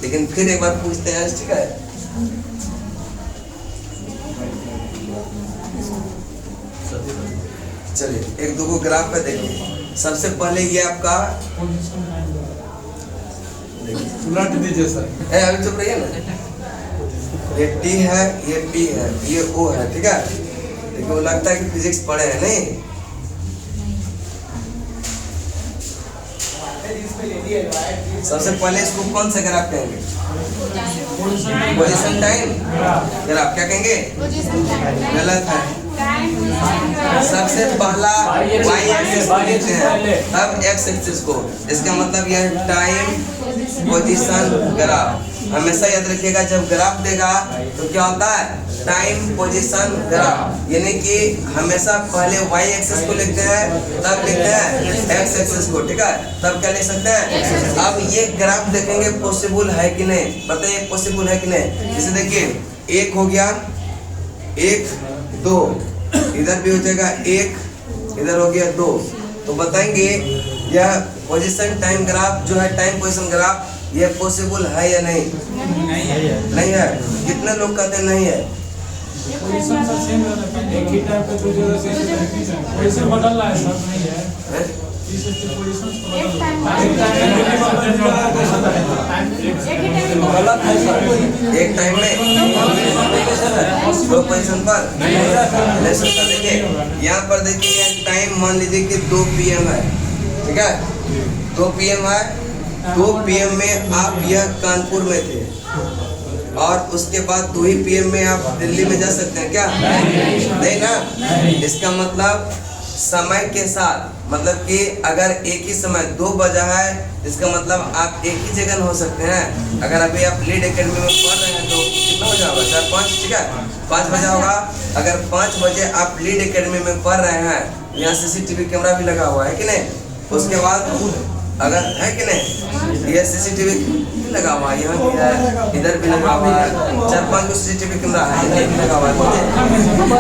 लेकिन फिर एक बार पूछते हैं, ठीक है। चलिए एक दो को ग्राफ पे देखिए। सबसे पहले ये आपका उलट दीजिए सर, अभी चुप रहिए ना, ये टी है, ये पी है, ये ओ है, ठीक है। देखिए वो लगता है कि फिजिक्स पढ़े हैं, नहीं, सबसे पहले इसको कौन सा ग्राफ कहेंगे, पोजीशन टाइम ग्राफ, क्या कहेंगे, गलत है। सबसे पहला y एक्सिस को लेते हैं, अब x एक्सिस को, इसका मतलब यह टाइम पोजीशन ग्राफ। हमेशा याद रखिएगा जब ग्राफ देगा तो क्या होता है, टाइम पोजीशन ग्राफ, यानी कि हमेशा पहले y एक्सिस को लिखते हैं तब लिखते हैं x एक्सिस को, ठीक है, तब क्या लिख सकते हैं। अब ये ग्राफ देखेंगे पॉसिबल है कि नहीं, बताइए पॉसिबल है कि नहीं। जैसे देखिए 1 हो गया, 1 2, इधर भी हो जाएगा 1, इधर हो गया 2, तो बताएंगे यह पोजीशन टाइम ग्राफ जो है, टाइम पोजीशन ग्राफ, ये पॉसिबल है या नहीं, नहीं है। कितने लोग कहते हैं नहीं है, एक ही टाइम पे दो जगह से पोजीशन बदल रहा है सर, नहीं है, इस पोजीशन गलत है सर, एक टाइम में 2 पोजीशन पर ले सकता। देखिए यहाँ पर देखिए टाइम मान लीजिए कि 2 PM है, ठीक है, 2 PM है, 2 PM में आप यह कानपुर में थे और उसके बाद 2 ही PM में आप दिल्ली में जा सकते हैं क्या, नहीं ना। इसका मतलब समय के साथ, मतलब कि अगर एक ही समय 2 बजा है, इसका मतलब आप एक ही जगह हो सकते हैं। अगर अभी आप लीड एकेडमी में पढ़ रहे हैं तो कितना बजा होगा, 4 5, ठीक है, 5 बजा होगा। अगर 5 बजे आप लीड एकेडमी में पढ़ रहे हैं, यहाँ CCTV कैमरा भी लगा हुआ है कि नहीं, उसके बाद अगर है कि नहीं, ये CCTV लगा हुआ है, यहाँ भी है, इधर भी लगा हुआ है, 4-5 CCTV कैमरा है, इधर भी लगा हुआ है।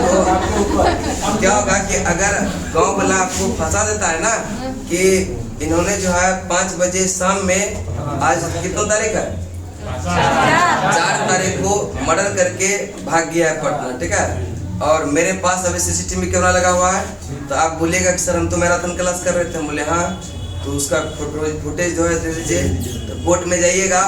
तो क्या होगा कि अगर गांव वाला आपको फंसा देता है ना कि इन्होंने जो है 5 बजे शाम में, आज कितना तारीख है, 4 तारीख को मर्डर करके भाग गया है पटना, ठीक है, और मेरे पास अभी CCTV कैमरा लगा हुआ है, तो आप बोलेगा कि सर हम तो मैराथन क्लास कर रहे थे, हम बोले हाँ, तो उसका फुटेज जो है दे दीजिए। तो कोर्ट में जाइएगा,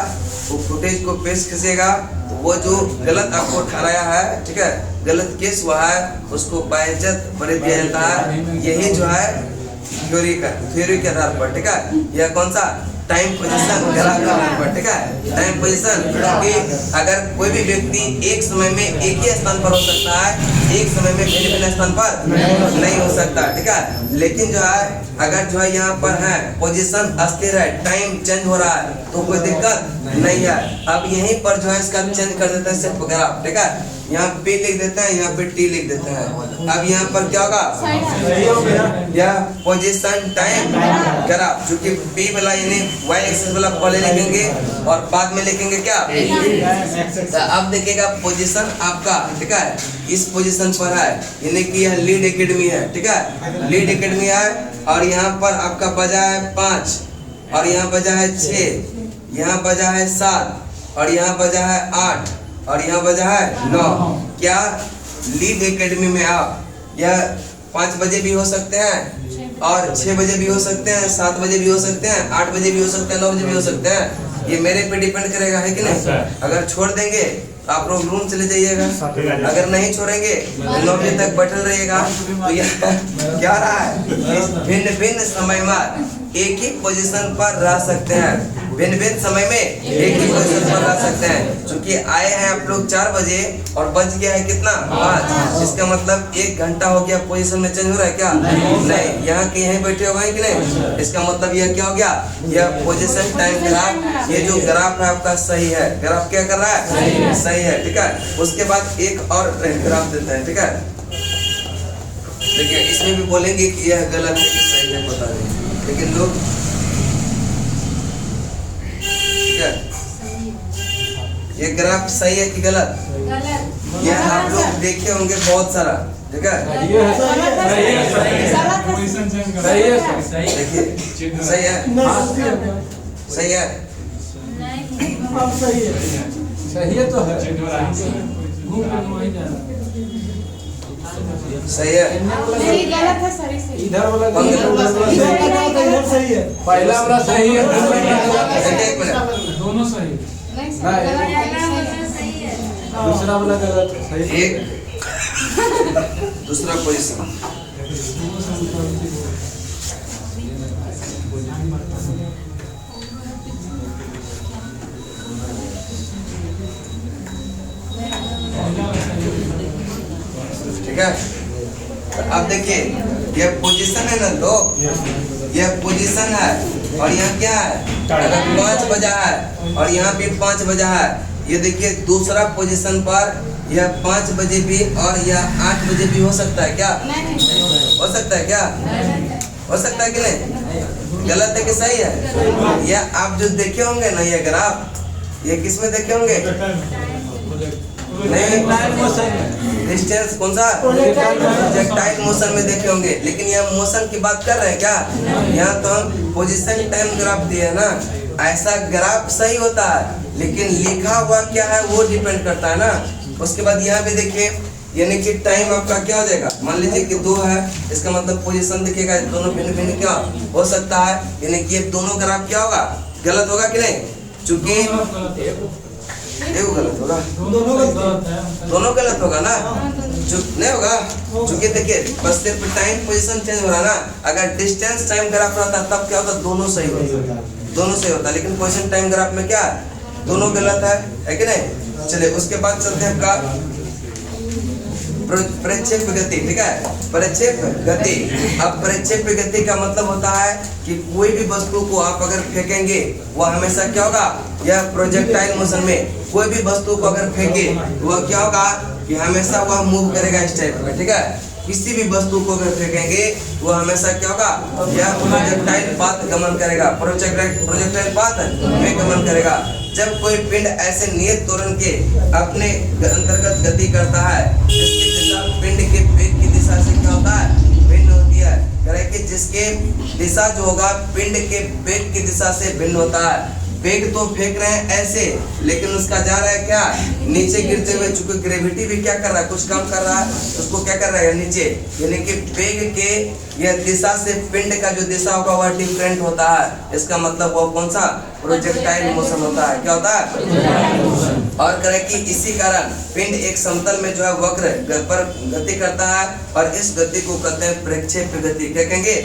वो फुटेज को पेश कीजिएगा, तो वो जो गलत आपको ठहराया है, ठीक है, गलत केस हुआ है, उसको बाइज्जत बरी दिया जाता है। यही जो है थ्योरी के आधार पर, ठीक है, यह कौन सा टाइम पोजीशन ग्राफ का आधार पर, ठीक है, टाइम पोजीशन। क्योंकि अगर कोई भी व्यक्ति एक समय में एक ही स्थान पर हो सकता है, एक समय में भिन्न भिन्न स्थान पर नहीं हो सकता, ठीक है। लेकिन जो है अगर जो है यहाँ पर है पोजीशन स्थिर है, टाइम चेंज हो रहा है, तो कोई दिक्कत नहीं है। अब यहीं पर जो है इसका चेंज कर देते हैं सिर्फ ग्राफ, ठीक है, यहाँ P लिख देते हैं, यहाँ पे T लिख देते हैं। अब यहाँ पर क्या होगा, यह पोजीशन टाइम ग्राफ, जो कि P वाला यानी y एक्सिस वाला पहले लिखेंगे और बाद में लिखेंगे क्या, तो अब देखिएगा पोजीशन आपका, ठीक है, इस पोजीशन पर है, यानी कि यह लीड एकेडमी है, ठीक है, लीड एकेडमी है, और यहाँ पर आपका बजा है 5, और यहाँ बजा है 6, यहाँ बजा है 7, और यहाँ बजा है 8 और यहाँ बजा है 9। क्या लीड एकेडमी में आप यह 5 बजे भी हो सकते हैं और 6 बजे भी हो सकते हैं, 7 बजे भी हो सकते हैं, 8 बजे भी हो सकते हैं, 9 बजे भी हो सकते हैं। ये मेरे पे डिपेंड करेगा, है कि नहीं? अगर छोड़ देंगे तो आप लोग रूम चले जाइएगा, अगर नहीं छोड़ेंगे तो 9 बजे तक बैठल रहिएगा। तो यह क्या रहा है, भिन्न भिन्न समय में एक ही पोजीशन पर रह सकते हैं, भिन्न भिन्न समय में एक ही पोजीशन पर रह सकते हैं। क्योंकि आए हैं आप लोग 4 बजे और बज गया है कितना 5, इसका मतलब 1 घंटा हो गया, पोजीशन में चेंज हो रहा है क्या? नहीं, यहाँ के यहीं बैठे हुए हैं कि नहीं? इसका मतलब यह क्या हो गया, यह पोजीशन टाइम ग्राफ, ये जो ग्राफ है आपका सही है। ग्राफ क्या कर रहा है? सही है, ठीक है। उसके बाद एक और ग्राफ देते हैं, ठीक है। देखिए इसमें भी बोलेंगे कि यह गलत है कि सही है, पता नहीं, लेकिन लोग ठीक है। ये ग्राफ सही है कि गलत? यह आप लोग देखे होंगे बहुत सारा, ठीक है। पोजीशन चेंज कर सही है, देखिए सही है, सही है, सही है तो है। घूम के वहीं जा रहा है। सही है। नहीं गलत है, सही सही। इधर वाला इधर सही है, पहला वाला सही है, दूसरा वाला गलत है। एक मिनट, दोनों सही। नहीं सही है। दूसरा वाला गलत है, सही है। एक दूसरा पोजीशन, ठीक है। अब देखिए यह पोजीशन है ना लोग, यह पोजीशन है और यहाँ क्या है, अगर 5 बजा है और यहाँ भी 5 बजा है, ये देखिए दूसरा पोजीशन पर यह 5 बजे भी और यह 8 बजे भी हो सकता है क्या? हो सकता है क्या? हो सकता है कि नहीं? गलत है कि सही है? यह आप जो देखे होंगे ना, ये ग्राफ, ये किस में देखे होंगे? नहीं, डिस्टेंस कौन सा? प्रोजेक्टाइल मोशन में देखे होंगे। लेकिन यह मोशन की बात कर रहे हैं क्या? यहाँ तो हम पोजीशन टाइम ग्राफ दिए है ना, ऐसा ग्राफ सही होता है, लेकिन लिखा हुआ क्या है वो डिपेंड करता है ना। उसके बाद यहाँ पे देखिए, यानी कि टाइम आपका क्या हो जाएगा, मान लीजिए कि 2 है, इसका मतलब पोजीशन देखिएगा, दोनों भिन्न भिन्न क्या हो सकता है, यानी कि ये दोनों ग्राफ क्या होगा, गलत होगा कि नहीं? चूंकि देखो गलत होगा, दोनों गलत होगा ना, नहीं होगा। चूंकि देखिए बस सिर्फ टाइम पोजीशन चेंज हो रहा है ना। अगर डिस्टेंस टाइम ग्राफ रहता तब क्या होता, दोनों सही होता, दोनों सही होता। लेकिन पोजीशन टाइम ग्राफ में क्या है, दोनों गलत है कि नहीं? चलिए उसके बाद चलते हैं आपका प्रक्षेप गति, ठीक है। प्रक्षेप गति, अब प्रक्षेप गति का मतलब होता है कि कोई भी वस्तु को आप अगर फेंकेंगे वह हमेशा क्या होगा, यह प्रोजेक्टाइल मोशन में कोई भी वस्तु को अगर फेंके वह क्या होगा कि हमेशा वह मूव करेगा इस टाइप में, ठीक है। किसी भी वस्तु को अगर फेंकेंगे वह हमेशा क्या होगा, यह प्रोजेक्टाइल पाथ गमन करेगा, प्रोजेक्टाइल पाथ में गमन करेगा। जब कोई पिंड ऐसे नियत त्वरण के अपने अंतर्गत गति करता है, जिसकी दिशा पिंड के वेग की दिशा से क्या होता है, भिन्न होती है। करें कि जिसके दिशा जो होगा पिंड के वेग की दिशा से भिन्न होता है। वेग तो फेंक रहे हैं ऐसे, लेकिन उसका जा रहा है क्या, नीचे गिरते हुए। चूंकि ग्रेविटी भी क्या कर रहा है, कुछ काम कर रहा है, उसको क्या कर रहा है, नीचे। यानी कि वेग के यह दिशा से पिंड का जो दिशा होगा वह डिफरेंट होता है। इसका मतलब वो कौन सा, प्रोजेक्टाइल मोशन होता है। क्या होता है? और करें कि इसी कारण पिंड एक समतल में जो है वक्र पर गति करता है, और इस गति को कहते हैं प्रक्षेप गति। क्या कहेंगे?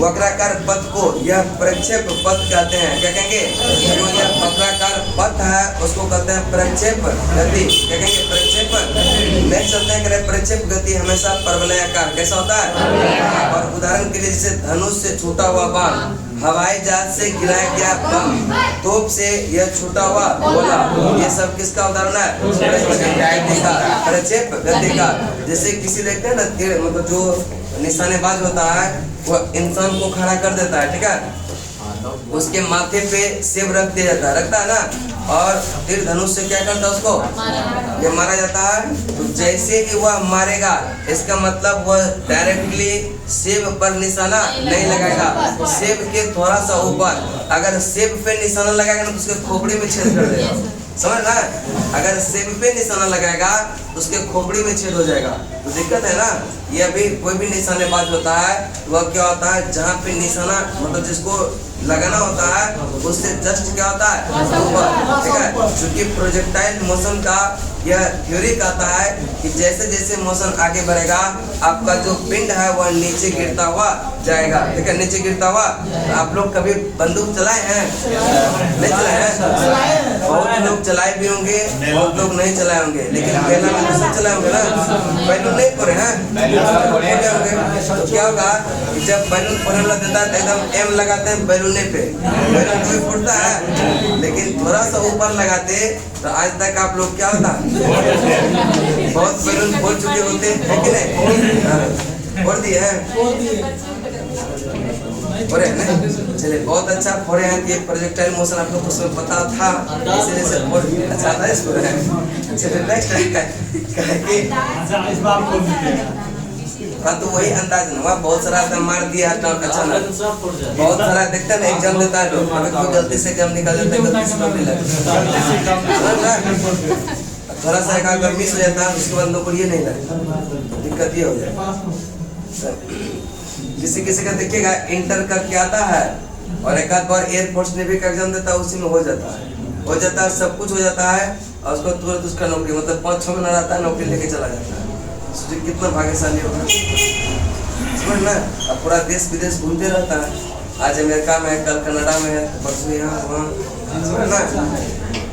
वक्राकार पथ को यह प्रक्षेप पथ कहते हैं। क्या कहेंगे? जो यह वक्राकार पथ है उसको कहते हैं प्रक्षेप गति। क्या कहेंगे? प्रक्षेप। नेक्स्ट चलते हैं, करें प्रक्षेप गति हमेशा परवलयाकार कैसा होता है। और उदाहरण के लिए जैसे धनुष से छूटा हुआ बाण, हवाई जहाज से गिराया गया बम, तोप से यह छूटा हुआ गोला, ये सब किसका उदाहरण है? प्रक्षेप गति का। जैसे किसी देखते हैं ना, मतलब जो निशानेबाज होता है वह इंसान को खड़ा कर देता है, ठीक है। उसके माथे पे सेब रख दिया जाता है, रखता है ना, और तीर धनुष से क्या करता है उसको ये मारा जाता है। तो जैसे ही वह मारेगा इसका मतलब वह डायरेक्टली सेब पर निशाना नहीं लगाएगा, सेब के थोड़ा सा ऊपर। अगर सेब पे निशाना लगाएगा ना तो उसके खोपड़ी में छेद कर देगा, समझ ना। अगर सेब पे निशाना लगाएगा तो उसके खोपड़ी में छेद हो जाएगा, तो दिक्कत है ना। ये अभी कोई भी निशानेबाज होता है वह क्या होता है, जहाँ पे निशाना मतलब जिसको लगाना होता है उससे जस्ट क्या होता है ऊपर, ठीक है। क्योंकि प्रोजेक्टाइल मोशन का यह थ्योरी कहता है कि जैसे जैसे मोशन आगे बढ़ेगा आपका जो पिंड है वह नीचे गिरता हुआ जाएगा, ठीक है, नीचे गिरता हुआ। तो आप लोग कभी बंदूक चलाए हैं? नहीं चलाए हैं? बहुत लोग चलाए भी होंगे, बहुत लोग नहीं चलाए होंगे, लेकिन पहला में तो चलाए होंगे ना। बैलून नहीं फोड़े हैं? तो क्या होगा कि जब बैलून फोड़ने लग जाता है तो एकदम एम लगाते हैं बैलूने पे, बैलून कोई फोड़ता है, लेकिन थोड़ा सा ऊपर लगाते तो आज तक आप लोग क्या होता बहुत बैलून फोड़ चुके होते हैं कि नहीं? फोड़ दिए हैं? फोड़े हैं नहीं? चलिए बहुत अच्छा फोड़े हैं कि प्रोजेक्टाइल मोशन आप लोग को उसमें पता था, इसलिए से फोड़ अच्छा था इसको। चलिए नेक्स्ट हाँ, तो वही अंदाज हुआ, बहुत सारा एकदम मार दिया अचानक, बहुत सारा देखते हैं ना एग्जाम देता है लोग, अगर कोई गलती से एग्जाम निकल जाता है, गलती से नौकरी लगता है, थोड़ा सा एक अगर मिस हो जाता है उसके बाद नौकरी नहीं लगती, दिक्कत ये हो जाए। किसी किसी का देखिएगा इंटर करके आता है और एक आध बार एयरफोर्स नेवी का एग्जाम देता है, उसी में हो जाता है, सब कुछ हो जाता है, और उसको तुरंत उसका नौकरी मतलब 5-6 महीना रहता है, नौकरी लेके चला जाता है। कितना भाग्यशाली होगा, समझ ना। अब पूरा देश विदेश घूमते रहता है, आज अमेरिका में, कल कनाडा में, परसों यहाँ वहाँ, समझ ना।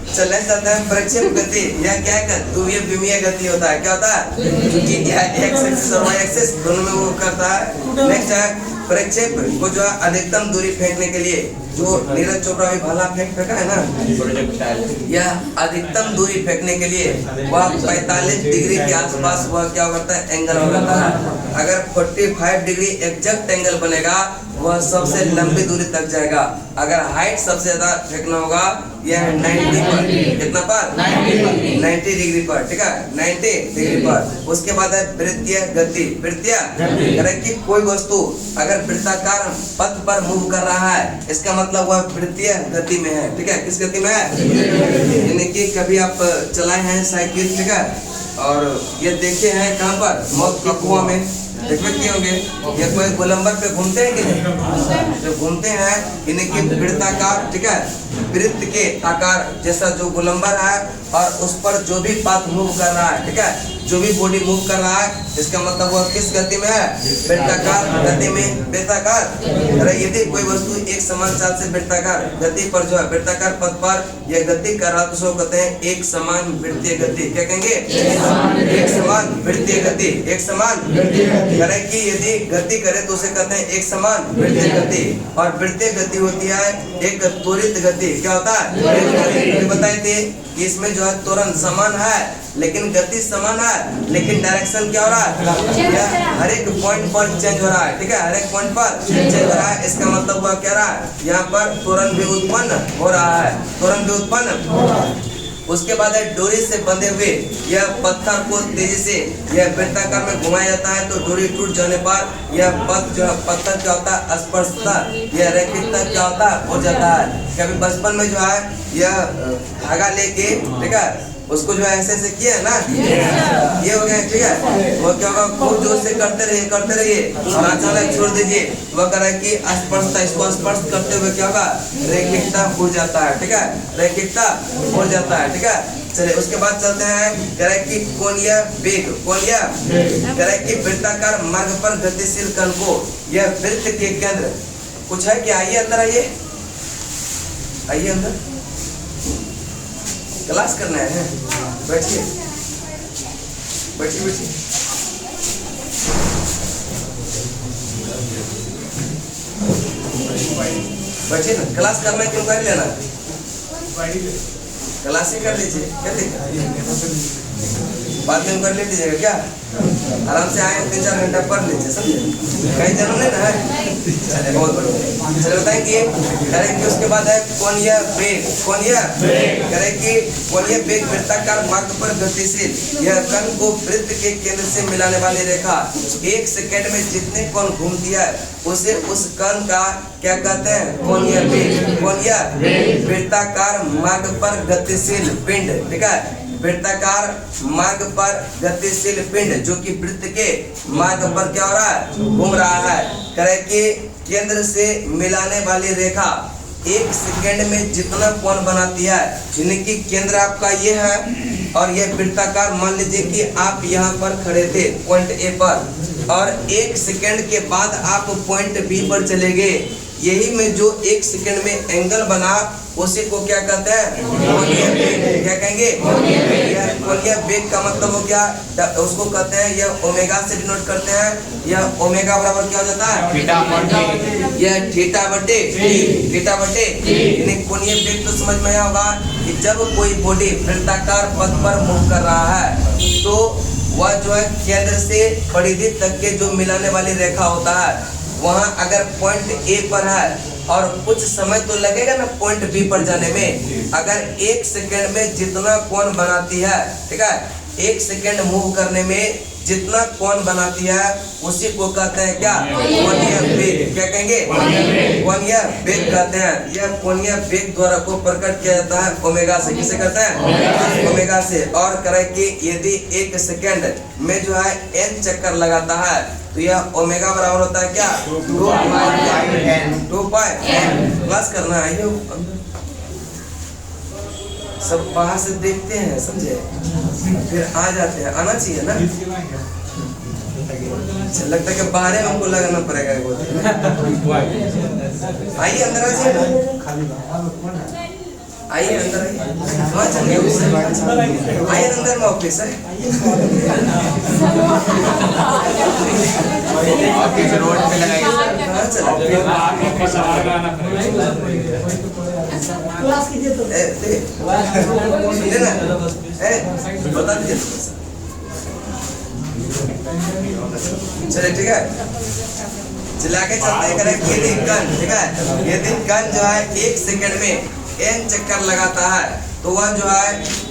चलने चलते हैं प्रक्षेप गति, यह क्या है ध्रुवीय विमीय गति होता है, क्या होता है, क्योंकि यह एक्स एक्सिस और वाई एक्सिस दोनों में वो करता है। नेक्स्ट है प्रक्षेप को जो है अधिकतम दूरी फेंकने के लिए, जो नीरज चोपड़ा भी भाला फेंका है ना, यह अधिकतम दूरी फेंकने के लिए वह 45 डिग्री के आसपास वह क्या करता है एंगल बनाता है। अगर 45 डिग्री एग्जैक्ट एंगल बनेगा वह सबसे लंबी दूरी तक जाएगा। अगर हाइट सबसे ज्यादा फेंकना होगा यह है 90 पर, कितना पर 90 डिग्री पर, ठीक है, 90 डिग्री पर। उसके बाद है वृत्तीय गति, वृत्तीय कि कोई वस्तु अगर वृत्ताकार पथ पर मूव कर रहा है इसका मतलब वह वृत्तीय गति में है, ठीक है। किस गति में है? यानी कि कभी आप चलाए हैं साइकिल, ठीक है, और ये देखे हैं कहाँ पर मौत का कुआं में देखते होंगे, ये कोई गोलंबर पे घूमते हैं कि नहीं? जो घूमते हैं इन्हें कि वृत्ताकार, ठीक है, वृत्त के आकार जैसा जो गोलंबर है और उस पर जो भी पाथ मूव कर रहा है, ठीक है, जो भी बॉडी मूव कर रहा है इसका मतलब वह किस गति में है? वृत्ताकार गति में। वृत्ताकार अरे यदि कोई वस्तु एक समान चाल से वृत्ताकार गति पर जो है वृत्ताकार पथ पर यह गति कर रहा तो उसको कहते हैं एक समान वृत्तीय गति। क्या कहेंगे? एक समान वृत्तीय गति, एक समान करे कि यदि गति करे तो उसे कहते हैं एक समान वृत्तीय गति। और वृत्तीय गति होती है एक त्वरित गति। क्या होता है? बताए थे कि इसमें जो है त्वरण समान है लेकिन गति समान है, लेकिन डायरेक्शन क्या हो रहा है? हर एक पॉइंट पर चेंज हो रहा है, ठीक है, हर एक पॉइंट पर चेंज हो रहा है। इसका मतलब वह क्या रहा है? यहाँ पर त्वरण भी उत्पन्न हो रहा है, त्वरण भी उत्पन्न। उसके बाद है डोरी से बंधे हुए यह पत्थर को तेजी से यह वृत्ताकार में घुमाया जाता है तो डोरी टूट जाने पर यह पथ जो है पत्थर क्या होता है? स्पर्शता यह रैखिकता क्या होता है? हो जाता है। कभी बचपन में जो है यह धागा लेके, ठीक है, उसको जो है ऐसे किया है ना, ये हो गया, ठीक है, वो क्या होगा? खूब जोर से करते रहिए और अचानक छोड़ दीजिए, वह कह रहा है कि स्पर्शता, इसको स्पर्श करते हुए क्या होगा? रैखिकता हो जाता है, ठीक है, रैखिकता हो जाता है, ठीक है। चलिए उसके बाद चलते हैं, कह रहा है कि कोणीय वेग, कोणीय कह रहा है कि वृत्ताकार मार्ग पर गतिशील कण को यह वृत्त के केंद्र कुछ है क्या? आइए अंदर, आइए आइए अंदर, क्लास करना है, बैठिए बैठिए बैठिए। बैठिए ना, क्लास करना क्यों कर लेना, क्लास ही कर लीजिए, क्या दिक्कत? बाद में कर ले लीजिएगा क्या? आराम से आए 3-4 घंटा पढ़ लीजिए, समझे? कहीं जरूर नहीं ना है? चलिए बहुत बढ़िया। चलिए बताएंगे करें कि उसके बाद है कौन यह वेग, कौन यह करें कि कौन यह वेग वृत्ताकार मार्ग पर गतिशील यह कण को वृत्त के केंद्र से मिलाने वाली रेखा 1 सेकंड में जितने कोण घूमती है उसे उस कण का क्या कहते हैं? कौन यह वेग, कौन यह वृत्ताकार मार्ग पर गतिशील पिंड, ठीक है? वृत्ताकार मार्ग पर गतिशील पिंड जो कि वृत्त के मार्ग पर क्या हो रहा है? घूम रहा है। करें कि केंद्र से मिलाने वाली रेखा 1 सेकंड में जितना कोण बनाती है, यानी कि केंद्र आपका ये है और ये वृत्ताकार, मान लीजिए कि आप यहाँ पर खड़े थे पॉइंट ए पर और 1 सेकंड के बाद आप पॉइंट बी पर चले गए, यही में जो 1 सेकंड में एंगल बना उसी को क्या कहते हैं? कोणीय वेग। क्या कहेंगे? कोणीय वेग का मतलब हो गया, उसको कहते हैं, यह ओमेगा से डिनोट करते हैं। यह ओमेगा बराबर क्या हो जाता है? यह थीटा बटे यानी कोणीय वेग तो समझ में आया होगा कि जब कोई बॉडी वृत्ताकार पथ पर मूव कर रहा है तो वह जो है केंद्र से परिधि तक के जो मिलाने वाली रेखा होता है, वहाँ अगर पॉइंट ए पर है और कुछ समय तो लगेगा ना पॉइंट बी पर जाने में, अगर 1 सेकंड में जितना कोण बनाती है, ठीक है, 1 सेकंड मूव करने में जितना कोण बनाती है उसी को कहते हैं क्या? कोणीय वेग। क्या कहेंगे? कोणीय वेग कहते हैं। यह कोणीय वेग द्वारा को प्रकट किया जाता है ओमेगा से। किसे कहते हैं? ओमेगा से। और करें कि यदि 1 सेकंड में जो है n चक्कर लगाता है तो यह ओमेगा बराबर होता है क्या? 2 पाई n प्लस करना है। ये सब बाहर से देखते हैं, समझे, फिर आ जाते हैं, आना चाहिए ना। अच्छा लगता है कि बाहर हमको लगाना पड़ेगा। आइए अंदर आ जाइए, आइए अंदर आइए। कहाँ चल गए उससे? आइए अंदर में ऑफिस है। ऑफिस रोड पे लगाइए। कहाँ चल गए? क्लास कीजिए तो सुनिए ना, बता दीजिए। चलिए ठीक है, चला के चलते हैं। करें यदि कण, ठीक है, यदि कण जो है 1 सेकंड में n चक्कर लगाता है तो वह जो है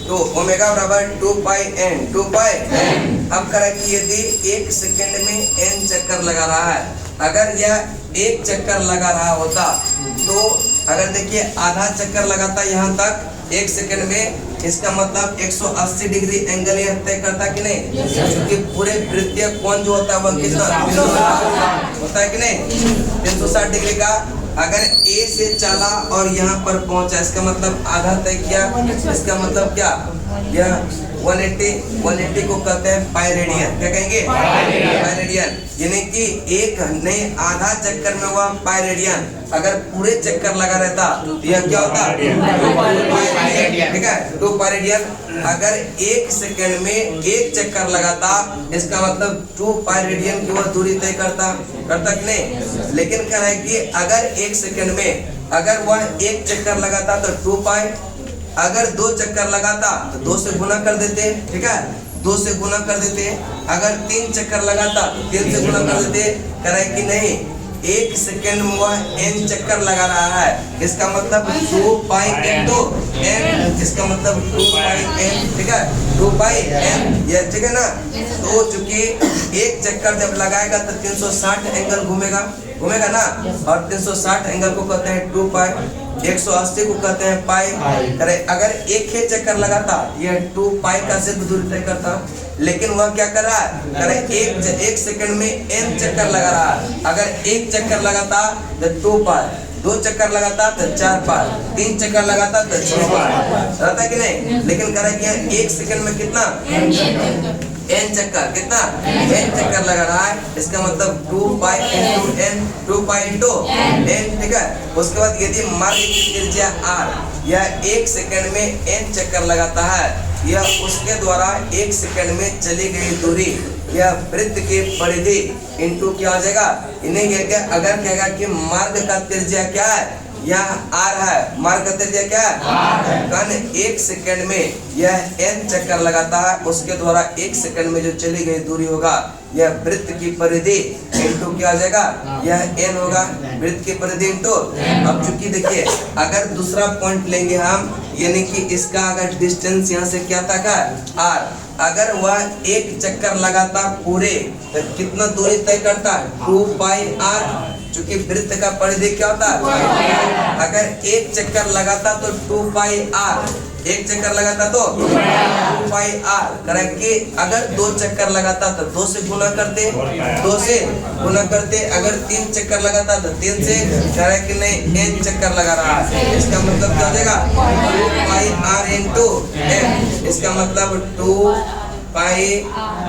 तो ओमेगा बराबर 2 पाई n। अब करें कि यदि 1 सेकंड में n चक्कर लगा रहा है, अगर यह 1 चक्कर लगा रहा होता तो अगर देखिए आधा चक्कर लगाता यहाँ तक 1 सेकंड में, इसका मतलब 180 डिग्री एंगल यह तय करता कि नहीं? क्योंकि पूरे वृत्तीय कोण जो होता है वह कितना होता है कि नहीं? 360 डिग्री का। अगर A से चला और यहाँ पर पहुंचा, इसका मतलब आधा तय किया। इसका मतलब क्या? यह 180 को कहते हैं पाई रेडियन। क्या कहेंगे? Pi radian. यानी कि एक नहीं आधा चक्कर में हुआ पाई रेडियन। अगर पूरे चक्कर लगा रहता तो यह क्या होता? ठीक है, 2 पाई रेडियन। अगर 1 सेकंड में 1 चक्कर लगाता, इसका मतलब 2 पाई रेडियन की वह दूरी तय करता कि नहीं? लेकिन कह रहा है कि अगर 1 सेकंड में अगर वह 1 चक्कर लगाता तो 2 पाई, अगर 2 चक्कर लगाता तो 2 से गुना कर देते, ठीक है, 2 से गुना कर देते। अगर 3 चक्कर लगाता तो 3 से गुना कर देते। कह रहा है कि नहीं, 1 सेकंड में वह n चक्कर लगा रहा है, इसका मतलब 2 पाई n। इसका मतलब 2 पाई n, ठीक है, 2 पाई n, ये ठीक है ना। तो चूंकि 1 चक्कर जब लगाएगा तो 360 एंगल घूमेगा ना, और 360 एंगल को कहते हैं 2 पाई, 180 को कहते हैं पाई। अगर 1 ही चक्कर लगाता यह 2 पाई का सिर्फ दूरी तय करता, लेकिन वह क्या कर रहा है? करे 1 सेकंड में n चक्कर लगा रहा है। अगर 1 चक्कर लगाता तो 2 पाई, 2 चक्कर लगाता तो 4 पाई, 3 चक्कर लगाता तो 6 पाई, रहता कि नहीं? लेकिन करे कि 1 सेकंड में कितना n चक्कर, कितना n चक्कर लगा रहा है, इसका मतलब 2 pi into n, 2 pi into n, ठीक है। उसके बाद यदि मार्ग की त्रिज्या r यह 1 सेकंड में n चक्कर लगाता है, यह उसके द्वारा 1 सेकंड में चली गई दूरी यह वृत्त की परिधि इंटू क्या हो जाएगा? इन्हें अगर कहेगा कि मार्ग का त्रिज्या क्या है, यहाँ आर है, मार्ग का त्रिज्या क्या है? कण 1 सेकंड में यह n चक्कर लगाता है, उसके द्वारा 1 सेकंड में जो चली गई दूरी होगा यह वृत्त की परिधि इंटू क्या हो जाएगा? यह n होगा, वृत्त की परिधि इंटू। अब चूंकि देखिए अगर दूसरा पॉइंट लेंगे हम, यानी कि इसका अगर डिस्टेंस यहाँ से क्या था का r, अगर वह 1 चक्कर लगाता पूरे तो कितना दूरी तय करता है? 2 पाई r, चूंकि वृत्त का परिधि क्या होता है? अगर 1 चक्कर लगाता तो 2 पाई r, 1 चक्कर लगाता तो 2 पाई r, करेक्ट कि अगर 2 चक्कर लगाता तो 2 से गुना करते, 2 से गुना करते, अगर 3 चक्कर लगाता तो 3 से, करेक्ट कि नहीं? n चक्कर लगा रहा है, इसका मतलब क्या हो जाएगा? 2 पाई r इंटू n, इसका मतलब 2 पाई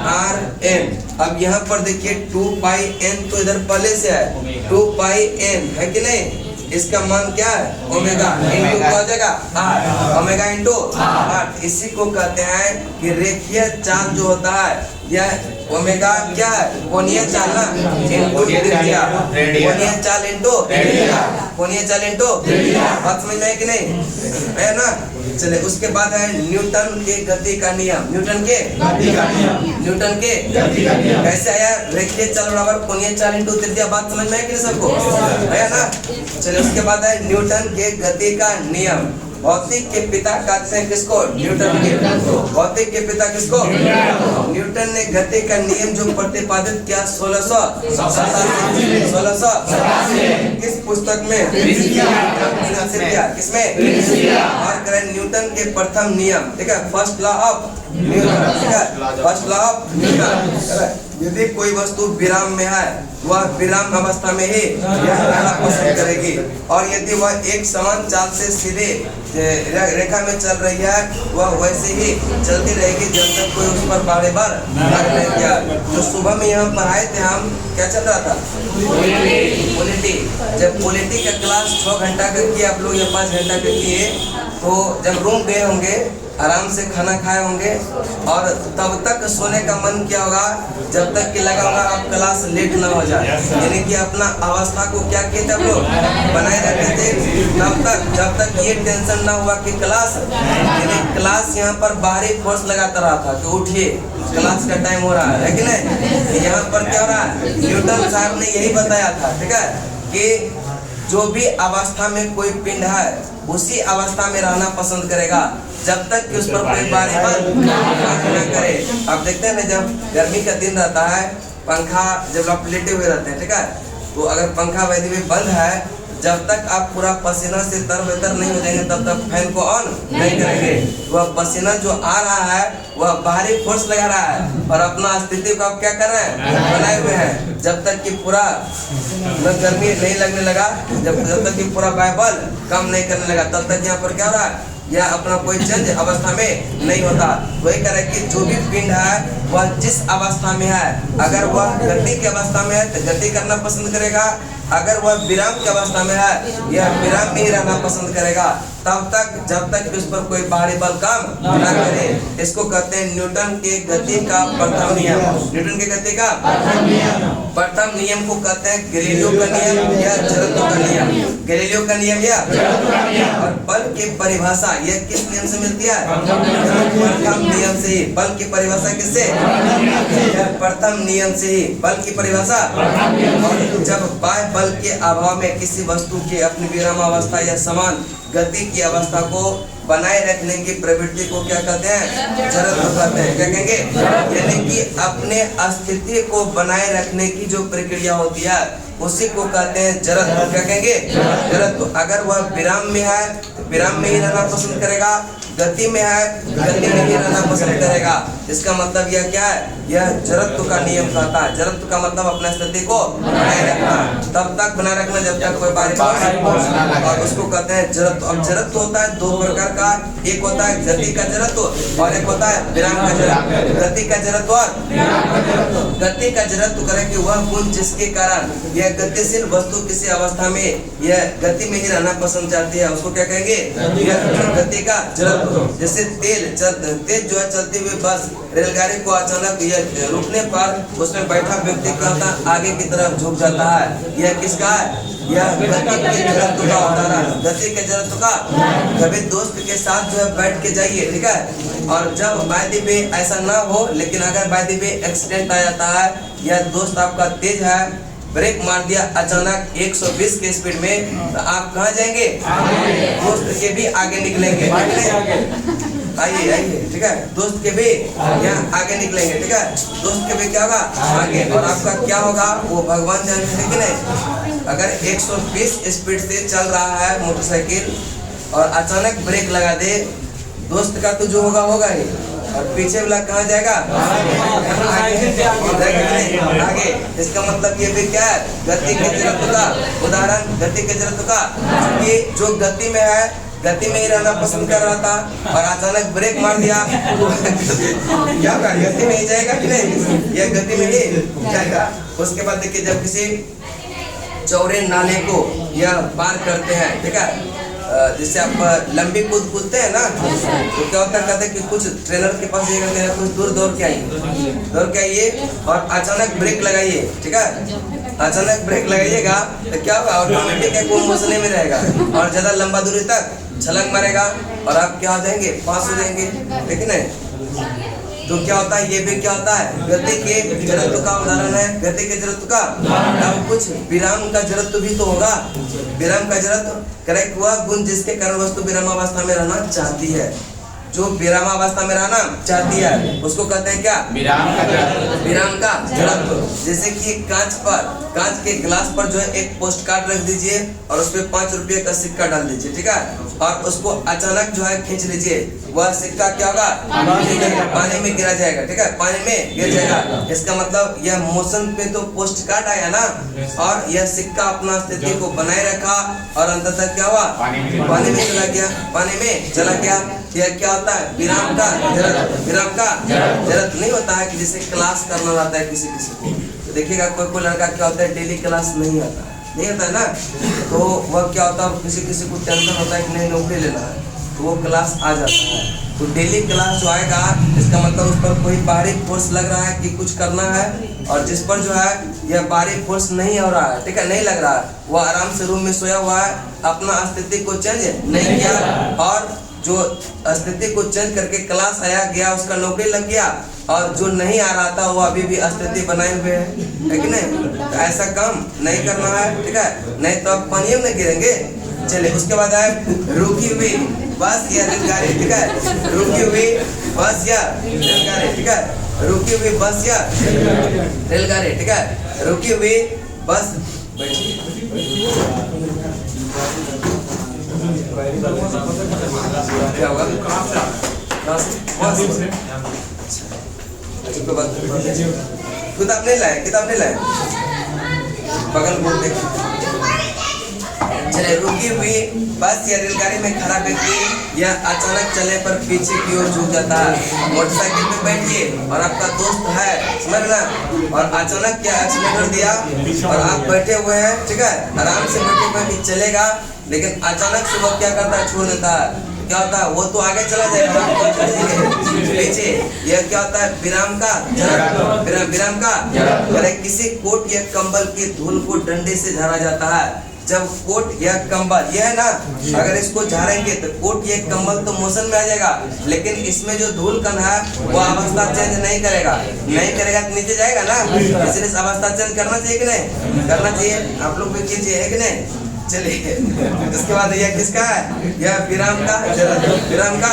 r n। अब यहाँ पर देखिए 2 पाई n तो इधर पहले से है, 2 पाई n है कि नहीं? इसका मान क्या है? ओमेगा इंटू क्या हो जाएगा? r, omega into r। इसी को कहते हैं कि रेखीय चाल जो होता है यह ओमेगा क्या है? कोणीय चाल ना, इंटू त्रिज्या, कोणीय चाल इंटू त्रिज्या, कोणीय चाल इंटू। बात समझ में है कि नहीं? है ना? चले उसके बाद है न्यूटन के गति का नियम। न्यूटन के गति का नियम, न्यूटन के गति का नियम कैसे आया? रेखीय चाल बराबर कोणीय चाल इंटू त्रिज्या। बात समझ में है कि नहीं सबको? है ना? चले उसके बाद है न्यूटन के गति का नियम। भौतिक के पिता कहते हैं किसको? न्यूटन के। भौतिक के पिता किसको? न्यूटन ने गति का नियम जो प्रतिपादित किया 1687 किस पुस्तक में? किसमें? और करें न्यूटन के प्रथम नियम, ठीक है, फर्स्ट लॉ ऑफ न्यूटन, ठीक है, फर्स्ट लॉ ऑफ न्यूटन। यदि कोई वस्तु विराम में है वह विराम अवस्था में ही यह रहना पसंद करेगी, और यदि वह एक समान चाल से सीधे रेखा में चल रही है वह वैसे ही चलती रहेगी जब तक कोई उस पर बार बार नहीं किया। जो सुबह में यहाँ पढ़ाए थे हम, क्या चल रहा था? पॉलिटी। जब पॉलिटी का क्लास 6 घंटा का किए आप लोग या 5 घंटा का किए, तो जब रूम गए होंगे आराम से खाना खाए होंगे और तब तक सोने का मन किया होगा जब तक कि लगा होगा आप क्लास लेट ना हो जाए, यानी कि अपना अवस्था को क्या किए थे आप लोग? बनाए रहते थे तब तक जब तक ये टेंशन ना हुआ कि क्लास, यानी क्लास यहाँ पर बाहरी फोर्स लगाता रहा था कि उठिए क्लास का टाइम हो रहा है कि नहीं? यहाँ पर क्या हो रहा है? न्यूटन साहब ने यही बताया था, ठीक है, कि जो भी अवस्था में कोई पिंड है उसी अवस्था में रहना पसंद करेगा जब तक कि उस पर कोई बार न करे। अब देखते हैं ना, जब गर्मी का दिन रहता है, पंखा जब आप लेटे हुए रहते हैं, ठीक है, तो अगर पंखा वैसे भी बंद है, जब तक आप पूरा पसीना से तरबतर नहीं हो जाएंगे तब तक फैन को ऑन नहीं करेंगे। वह पसीना जो आ रहा है वह बाहरी फोर्स लगा रहा है और अपना स्थिति को आप क्या कर रहे हैं? बनाए हुए हैं। जब तक कि पूरा गर्मी नहीं लगने लगा, जब तक कि पूरा बाइबल कम नहीं करने लगा, तब तक यहाँ पर क्या हो रहा है? यह अपना कोई चेंज अवस्था में नहीं होता। वही कह रहे कि जो भी पिंड है वह जिस अवस्था में है, अगर वह गति की अवस्था में है तो गति करना पसंद करेगा, अगर वह विराम की अवस्था में है यह विराम में ही रहना पसंद करेगा तब तक जब तक उस पर कोई बाहरी बल काम न करे। इसको कहते हैं न्यूटन के गति का प्रथम नियम। न्यूटन के गति का प्रथम नियम को कहते हैं गैलीलियो का नियम या जड़त्व का नियम। गैलीलियो का नियम या और बल की परिभाषा यह किस नियम से मिलती है? प्रथम नियम से ही। बल की परिभाषा किससे? प्रथम नियम से ही बल की परिभाषा। और जब बाह्य बल के अभाव में किसी वस्तु के अपनी विराम अवस्था या समान गति की अवस्था को बनाए रखने की प्रवृत्ति को क्या कहते हैं? जड़त्व कहते हैं। क्या कहेंगे? यानी कि अपने स्थिति को बनाए रखने की जो प्रक्रिया होती है उसी को कहते हैं जड़त्व। क्या कहेंगे? जड़त्व। अगर वह विराम में है तो विराम में ही रहना पसंद करेगा, गति में है गति में ही रहना पसंद करेगा। इसका मतलब यह क्या है? यह जड़त्व का नियम कहता है। जड़त्व का मतलब अपने स्थिति को बनाए रखना, तब तक बनाए रखना जब तक कोई बाहरी और उसको कहते हैं जड़त्व। अब जड़त्व होता है दो प्रकार का, एक होता है गति का जड़त्व और एक होता है विराम का जड़त्व। गति का जड़त्व और गति का जड़त्व करें कि वह गुण जिसके कारण यह गतिशील वस्तु किसी अवस्था में यह गति में ही रहना पसंद करती है उसको क्या कहेंगे? यह गति का जड़त्व। जैसे तेज जो है चलती हुई बस रेलगाड़ी को अचानक यह रुकने पर उसमें बैठा व्यक्ति क्या होता है, आगे की तरफ झुक जाता है। यह किसका है? यह गति के जड़त्व का उदाहरण, गति के जड़त्व का। कभी दोस्त के साथ जो है बैठ के जाइए, ठीक है। और जब बाय द वे ऐसा ना हो, लेकिन अगर बाय द वे एक्सीडेंट आ जाता है, या दोस्त आपका तेज है, ब्रेक मार दिया अचानक 120 के स्पीड में, तो आप कहाँ जाएंगे? दोस्त के भी आगे निकलेंगे। आइए आइए, ठीक है। दोस्त के भी यहाँ आगे निकलेंगे, ठीक है। दोस्त के भी क्या होगा? आगे। और आपका क्या होगा वो भगवान जानते हैं कि नहीं। अगर 120 स्पीड से चल रहा है मोटरसाइकिल और अचानक ब्रेक लगा दे, दोस्त का तो जो होगा होगा ही, और पीछे वाला कहाँ जाएगा? आगे। इसका मतलब ये भी क्या है? गति के जड़त्व का उदाहरण, गति के जड़त्व का। क्योंकि जो गति में है, गति में ही रहना पसंद कर रहा था और अचानक ब्रेक मार दिया, क्या होगा? गति में ही जाएगा कि नहीं? यह गति में ही जाएगा। उसके बाद देखिए, जब किसी चौड़े नाले को यह पार करते हैं, ठीक है, जैसे आप लंबी कूद कूदते हैं ना, तो क्या होता है, कहते हैं कि कुछ ट्रेनर के पास ये कहते हैं कुछ दूर दौड़ के आइए और अचानक ब्रेक लगाइए, ठीक है। अचानक ब्रेक लगाइएगा तो क्या होगा? ऑटोमेटिक है वो मोशने में रहेगा और ज्यादा लंबा दूरी तक छलांग मारेगा और आप क्या हो जाएंगे? पास हो जाएंगे, ठीक है। तो क्या होता है? ये भी क्या होता है? गति के जड़त्व का उदाहरण है, गति के जड़त्व का। अब कुछ विराम का जड़त्व भी तो होगा। विराम का जड़त्व करेक्ट हुआ गुण जिसके कारण वस्तु विरामावस्था में रहना चाहती है। जो विरामावस्था में रहना चाहती है उसको कहते हैं क्या? विराम का जड़त्व। जैसे कि कांच के गिलास पर जो है एक पोस्ट कार्ड रख दीजिए और उस पर 5 रुपये का सिक्का डाल दीजिए, ठीक है। और उसको अचानक जो है खींच लीजिए, वह सिक्का क्या होगा? पानी में गिरा जाएगा, ठीक है, पानी में गिर जाएगा। इसका मतलब यह मोशन पे तो पोस्ट कार्ड आया ना, और यह सिक्का अपना स्थिति को बनाए रखा और अंततः क्या हुआ? पानी में चला गया, पानी में चला गया। यह क्या होता है? विराम का जड़त्व। विराम का जड़त्व नहीं होता है कि जैसे क्लास करना रहता है किसी को, तो देखिएगा कोई लड़का क्या होता है, डेली क्लास नहीं आता है ना, तो वह क्या होता है, किसी को टेंशन होता है कि नहीं नौकरी लेना है, तो वो क्लास आ जाता है। तो डेली क्लास जो आएगा, इसका मतलब उस पर कोई बाहरी फोर्स लग रहा है कि कुछ करना है, और जिस पर जो है यह बाहरी फोर्स नहीं हो रहा है, ठीक है, नहीं लग रहा है, वो आराम से रूम में सोया हुआ है, अपना स्थिति को चेंज नहीं किया, और जो स्थिति को चेंज करके क्लास आया गया, उसका नौकरी लग गया, और जो नहीं आ रहा था वो अभी भी स्थिति बनाए हुए है कि नहीं। तो ऐसा काम नहीं करना है, ठीक है, नहीं तो आप पानी में गिरेंगे। चलिए, उसके बाद आए रुकी हुई बस या रेलगाड़ी, ठीक है, रुकी हुई बस या रेलगाड़ी, ठीक है, रुकी हुई बस या रेलगाड़ी, ठीक है, रुकी हुई बस। क्या होगा? किताब नहीं लाए, बगल बोल देख। चले, रुकी हुई बस या रेलगाड़ी में खड़ा व्यक्ति या अचानक चलने पर पीछे की ओर झुक जाता है। मोटरसाइकिल पे बैठिए और आपका दोस्त है, समझ ना, और अचानक क्या एक्सीडेंट दिया और आप बैठे हुए हैं, ठीक है, आराम से बैठे हुए कि चलेगा, लेकिन अचानक से वो क्या करता है? छोड़ देता है। क्या होता है? वो तो आगे चला जाएगा, पीछे। यह क्या होता है? विराम का जड़त्व। विराम का जड़त्व। किसी कोट या कंबल की धूल को डंडे से झाड़ा जाता है। जब कोट या कंबल यह है ना, अगर इसको झाड़ेंगे तो कोट या कंबल तो मोशन में आ जाएगा, लेकिन इसमें जो धूल कण है वो अवस्था चेंज नहीं करेगा तो नीचे जाएगा ना, इसलिए अवस्था चेंज करना चाहिए कि नहीं? करना चाहिए। आप लोग भी कीजिए, है कि नहीं? चलिए, इसके बाद यह किसका है? यह विराम का जड़त्व। विराम का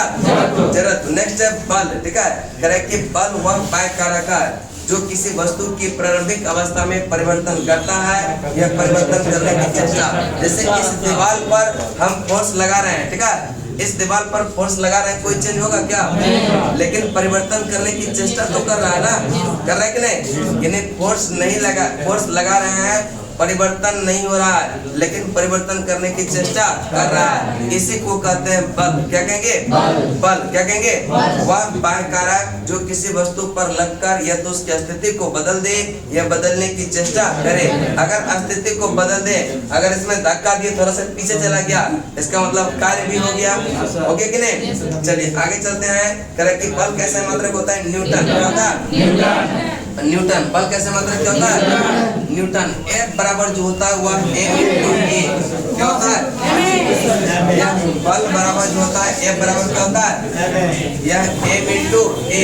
जड़त्व। नेक्स्ट है बल, ठीक है, करेक्ट कि बल वह बाय कारक है जो किसी वस्तु की प्रारंभिक अवस्था में परिवर्तन करता है या परिवर्तन करने की चेष्टा। जैसे इस दीवार पर हम फोर्स लगा रहे हैं, ठीक है, इस दीवार पर फोर्स लगा रहे हैं, कोई चेंज होगा क्या? लेकिन परिवर्तन करने की चेष्टा तो कर रहा है ना, कर रहा है कि नहीं? यानी फोर्स नहीं लगा, फोर्स लगा रहे हैं परिवर्तन नहीं हो रहा है लेकिन परिवर्तन करने की चेष्टा कर रहा है, इसी को कहते हैं बल। क्या कहेंगे? बल। क्या कहेंगे? वह बाह्य कारक जो किसी वस्तु पर लगकर या तो उसकी स्थिति को बदल दे या बदलने की चेष्टा करे। अगर स्थिति को बदल दे, अगर इसमें धक्का दिए थोड़ा सा पीछे चला गया, इसका मतलब कार्य भी हो गया। ओके कि नहीं? चलिए आगे चलते हैं। करें कि बल कैसे मात्रक होता है? न्यूटन। क्या होता है? न्यूटन। बल कैसे मात्रक क्या होता है? न्यूटन। F बराबर जो होता है वह m into a। क्या होता है? बल बराबर जो होता है F बराबर क्या होता है? यह m into a।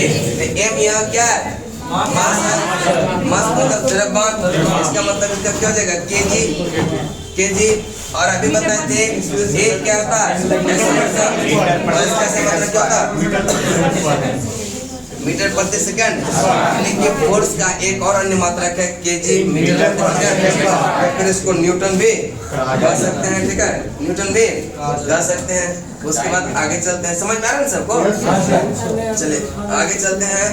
m यह क्या है? मास है। मास मतलब द्रव्यमान। इसका मतलब इसका क्या हो जाएगा? केजी। और अभी बताए थे एक क्या होता है? और इसका ऐसे मतलब क्या होता है? मीटर प्रति सेकंड। यानी कि फोर्स का एक और अन्य मात्रक है केजी मीटर प्रति सेकंड। फिर इसको न्यूटन भी कह सकते हैं। ठीक है, न्यूटन भी कह सकते हैं। उसके बाद आगे चलते हैं। समझ में आ रहा है सबको? चलिए आगे चलते हैं।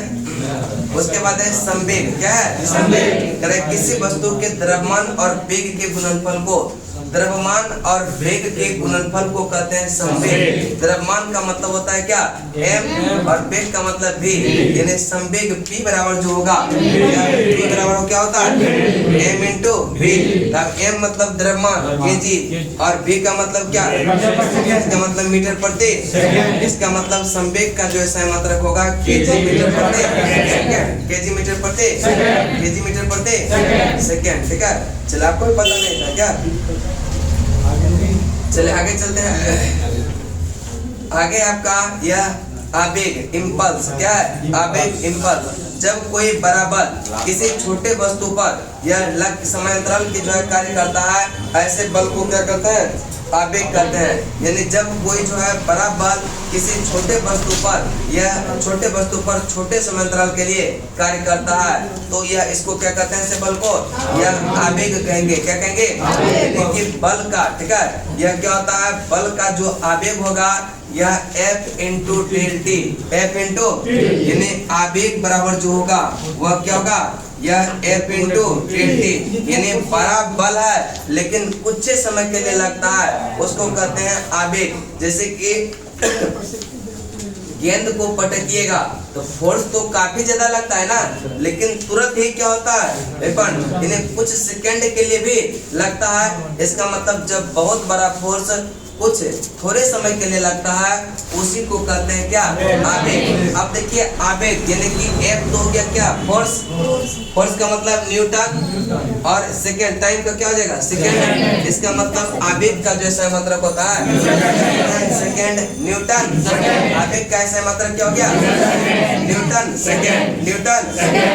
उसके बाद है संवेग। क्या है? संवेग। करें किसी वस्तु के द्रव्यमान और वेग के गुणनफल को, द्रव्यमान और वेग के गुणनफल को कहते हैं संवेग। द्रव्यमान का मतलब होता है क्या? m और वेग का मतलब v। यानी संवेग p बराबर जो होगा, p बराबर क्या होता है? m into v। m मतलब द्रव्यमान kg और v का मतलब क्या? इसका मतलब मीटर प्रति। इसका मतलब संवेग का जो ऐसा मात्रक होगा kg मीटर प्रति सेकंड। kg मीटर प्रति kg मीटर प्रति सेकंड। ठीक है, चलो आपको भी पता नहीं था क्या? चले आगे चलते हैं। आगे आपका यह आवेग, इम्पल्स। क्या है? आवेग, इम्पल्स। जब कोई बड़ा बल किसी छोटे वस्तु पर यह लग समांतराल की जो है कार्य करता है, ऐसे बल को क्या कहते हैं? आवेग कहते हैं। यानी जब कोई जो है बड़ा बल किसी छोटे वस्तु पर, यह छोटे वस्तु पर छोटे समांतराल के लिए कार्य करता है, तो यह इसको क्या कहते हैं? इसे बल को यह आवेग कहेंगे। क्या कहेंगे? यानी कि बल का, ठीक है, यह क्या होता है? बल का जो आवेग होगा यह F into del T। F into यानी आवेग बराबर जो होगा वह क्या होगा? यह F into डेल T। यानी बड़ा बल है लेकिन कुछ समय के लिए लगता है, उसको कहते हैं आवेग। जैसे कि गेंद को पटकिएगा तो फोर्स तो काफी ज्यादा लगता है ना, लेकिन तुरंत ही क्या होता है? रिफंड। यानी कुछ सेकंड के लिए भी लगता है। इसका मतलब जब बहुत बड़ा फोर्स कुछ थोड़े समय के लिए लगता है, उसी को कहते हैं क्या? आवेग। अब देखिए आवेग यानी कि F तो हो गया क्या? फोर्स। फोर्स का मतलब न्यूटन और सेकंड टाइम का क्या हो जाएगा? सेकंड। इसका मतलब आवेग का जो ऐसा मात्रक होता है सेकंड न्यूटन। आवेग का ऐसा मात्रक क्या हो गया? Newton second. न्यूटन।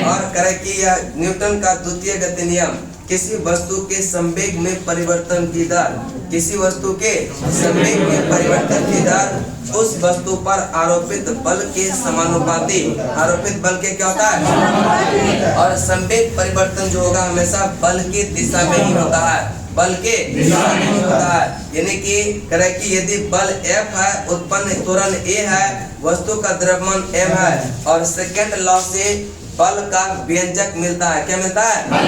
और करें कि यह न्यूटन का द्वितीय गति नियम किसी वस्तु के संवेग में परिवर्तन की दर, किसी वस्तु के संवेग में परिवर्तन की दर उस वस्तु पर आरोपित बल के समानुपाती। आरोपित बल के क्या होता है? और संवेग परिवर्तन जो होगा हमेशा बल की दिशा में ही होता है। बल के दिशा में ही होता है। यानी कि करें कि यदि बल F है, उत्पन्न त्वरण A है, वस्तु का द्रव्यमान m है और सेकंड लॉ से बल का व्यंजक मिलता है। क्या मिलता है? बल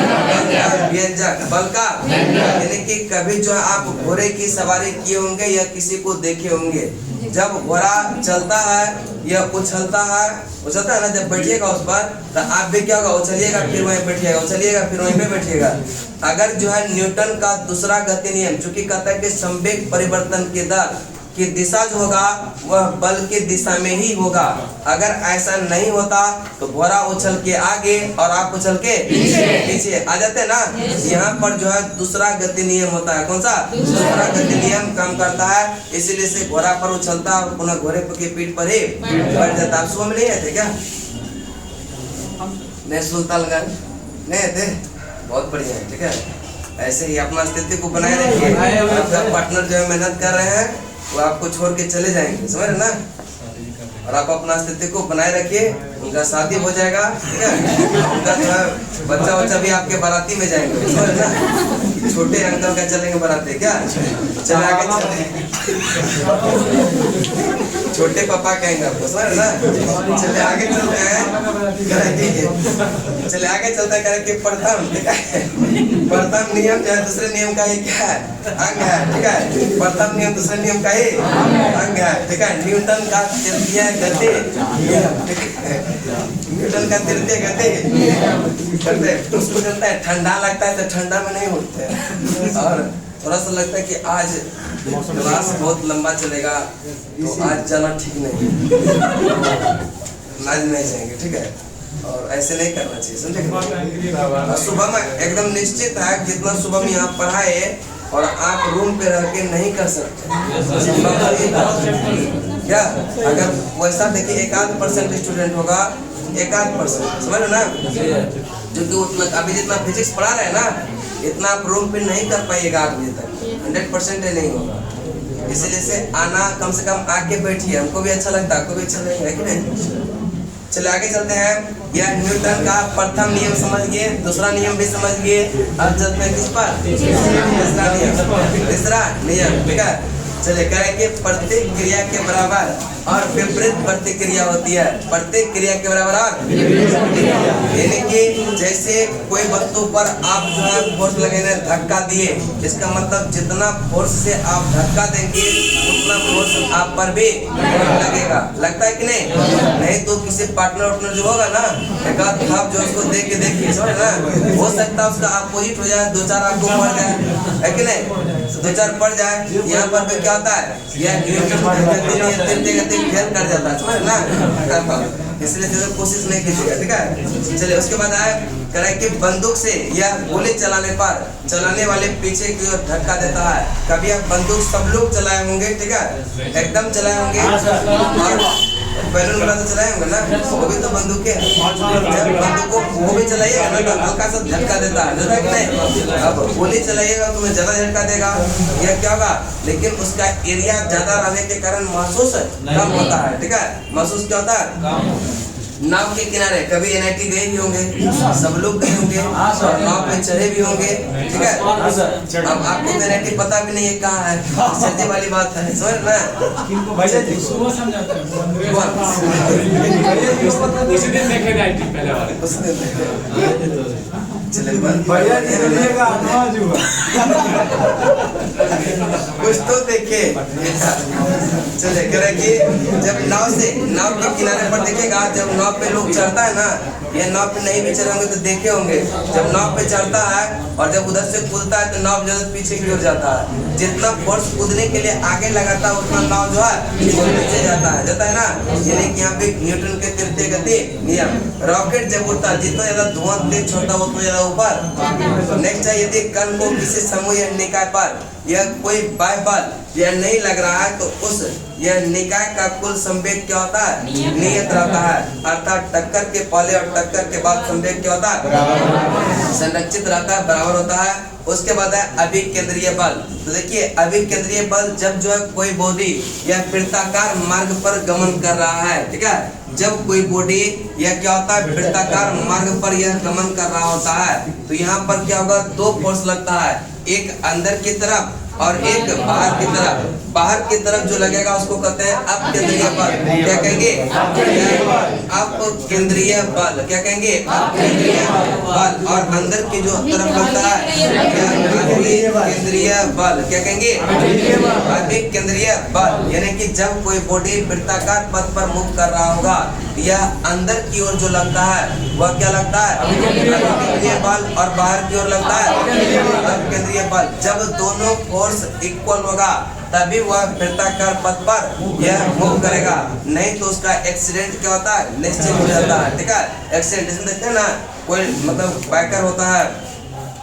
का व्यंजक। बल का यानी कि कभी जो आप घोड़े की सवारी किए होंगे या किसी को देखे होंगे, जब घोड़ा चलता है या उछलता है ना, जब बैठिएगा उस पर तो आप भी क्या होगा? उछलिएगा फिर वहीं बैठिएगा, उछलिएगा फिर वहीं पे बैठिएगा। अगर जो है न्यूटन का दूसरा गति नियम जो कि कहता है कि संवेग परिवर्तन की दर की दिशा जो होगा वह बल की दिशा में ही होगा। अगर ऐसा नहीं होता तो घोड़ा उछल के आगे और आप उछल के पीछे आ जाते ना। यहाँ पर जो है दूसरा गति नियम होता है। कौन सा? दूसरा गति नियम काम करता है, इसीलिए से घोड़ा पर उछलता और पुनः घोड़े की पीठ पर ही बैठ जाता। आप सुबह में नहीं आते क्या? नहीं सुल्तानगंज नहीं आते? बहुत बढ़िया है। ठीक है, ऐसे ही अपना स्थिति को बनाए रखिए। आपका पार्टनर जो है मेहनत कर रहे हैं वो आपको छोड़ के चले जाएंगे, समझ रहे ना? और आप अपना स्थिति को बनाए रखिए, उनका शादी हो जाएगा। ठीक है, उनका जो है बच्चा भी आपके बाराती में जाएंगे, समझ रहे ना? छोटे अंकल का चलेंगे बनाते क्या? चले आगे चले, छोटे पापा कहेंगे आपको, समझ ना? चले आगे चलते हैं, चले आगे चलते हैं कि प्रथम, ठीक है, प्रथम नियम जो है दूसरे नियम का ही क्या है? अंग है, ठीक है। प्रथम नियम दूसरे नियम का ही अंग है, ठीक है। न्यूटन का तृतीय गति, न्यूटन का तृतीय गति करते, उसको चलता है। ठंडा लगता है तो ठंडा में नहीं उठते, और थोड़ा सा लगता है कि आज क्लास बहुत लंबा चलेगा तो आज जाना ठीक नहीं, आज नहीं जाएंगे, ठीक है। और ऐसे नहीं करना चाहिए, समझे? सुबह में एकदम निश्चित है, जितना सुबह में यहाँ पढ़ाए और आप रूम पे रह के नहीं कर सकते क्या? अगर वैसा देखिए 1% स्टूडेंट होगा, 1% समझ लो ना, जो कि उतना अभी जितना फिजिक्स पढ़ा रहे हैं ना, इतना आप रूम पे नहीं कर पाइएगा 8 बजे तक, 100% नहीं होगा। इसीलिए से आना, कम से कम आके बैठिए, हमको भी अच्छा लगता है, आपको भी अच्छा लगेगा कि नहीं? चले आगे चलते हैं। यह न्यूटन का प्रथम नियम समझ गए, दूसरा नियम भी समझ गए। अब चलते हैं किस पर? तीसरा नियम, तीसरा नियम, ठीक है। चले कहेंगे प्रत्येक क्रिया के बराबर और विपरीत प्रतिक्रिया होती है। प्रत्येक क्रिया के बराबर और यानी कि जैसे कोई वस्तु पर आप जो है फोर्स लगाने धक्का दिए, इसका मतलब जितना फोर्स से आप धक्का देंगे उतना फोर्स आप पर भी लगेगा। लगता है कि नहीं? नहीं तो किसी पार्टनर जो होगा ना, एक आध आप जो उसको देख के देखिए, समझ ना, हो सकता है उसका अपोजिट हो जाए, 2-4 आपको पड़ जाए, है कि नहीं? 2-4 पड़ जाए। यहाँ पर भी क्या होता है, यह फेल कर जाता है, समझ ना? इसलिए ज़्यादा कोशिश नहीं कीजिएगा, ठीक है। चलिए उसके बाद आए करें कि बंदूक से या गोली चलाने पर चलाने वाले पीछे की ओर धक्का देता है। कभी आप बंदूक सब लोग चलाए होंगे, ठीक है, एकदम चलाए होंगे, और बैलून वाला तो चलाए होंगे ना, वो भी तो बंदूक है, बंदूक को वो भी चलाइएगा ना तो हल्का सा झटका देता है कि नहीं? अब गोली चलाइएगा तो ज्यादा झटका देगा, यह क्या होगा, लेकिन उसका एरिया ज्यादा रहने के कारण महसूस कम होता है, ठीक है। महसूस क्या होता है? नाव के किनारे कभी NIT गए भी होंगे, सब लोग गए होंगे, और नाव पे चढ़े भी होंगे, ठीक है। अब आपको तो NIT पता भी नहीं है कहाँ है, सच्ची वाली बात है, समझ ना? सुबह समझाते हैं, उसी दिन देखे NIT पहले वाले, उस दिन चले भैया जी मिलेगा नवाज हुआ कुछ तो देखे। चले करे कि जब नाव के किनारे पर देखेगा, जब नाव पे लोग चढ़ता है ना, ये नाव पे नहीं भी चढ़े होंगे तो देखे होंगे, जब नाव पे चढ़ता है और जब उधर से कूदता है तो नाव ज्यादा पीछे की ओर जाता है। जितना फोर्स कूदने के लिए आगे लगाता है उतना नाव जो है नीचे जाता है ना। यानी कि यहाँ पे न्यूटन के तृतीय गति नियम। रॉकेट जब उड़ता है, जितना ज्यादा धुआं तेज छोड़ता है उतना ज्यादा ऊपर। नेक्स्ट है, यदि कण को किसी समूह या निकाय पर यह कोई बाह्य बल यह नहीं लग रहा है तो उस यह निकाय का कुल संवेग क्या होता है? नियत रहता है। अर्थात टक्कर के पहले और टक्कर के बाद संवेग क्या होता है? संरक्षित रहता है, बराबर होता है। उसके बाद है अभिकेंद्रीय बल। तो देखिए अभिकेंद्रीय बल जब जो है कोई बॉडी या वृत्ताकार मार्ग पर गमन कर रहा है, ठीक है, जब कोई बॉडी यह क्या होता है वृत्ताकार मार्ग पर यह गमन कर रहा होता है तो यहाँ पर क्या होगा, 2 फोर्स लगता है, एक अंदर की तरफ और एक बाहर की तरफ। बाहर की तरफ जो लगेगा उसको कहते हैं अपकेंद्रीय बल। क्या कहेंगे? अपकेंद्रीय बल। क्या कहेंगे? अपकेंद्रीय बल। और अंदर की जो तरफ लगता है केंद्रीय बल। क्या कहेंगे? अभिकेंद्रीय बल। यानी कि जब कोई बॉडी वृत्ताकार पथ पर मूव कर रहा होगा, यह अंदर की ओर जो लगता है वह क्या लगता है? अभिकेंद्रीय बल। और बाहर की ओर लगता है अपकेंद्रीय बल। जब दोनों फोर्स इक्वल होगा तभी वह वृत्ताकार पथ पर यह मूव करेगा, नहीं तो उसका एक्सीडेंट क्या होता है? निश्चित हो जाता है। ठीक है, एक्सीडेंट इसमें देखते हैं ना, कोई मतलब बाइकर होता है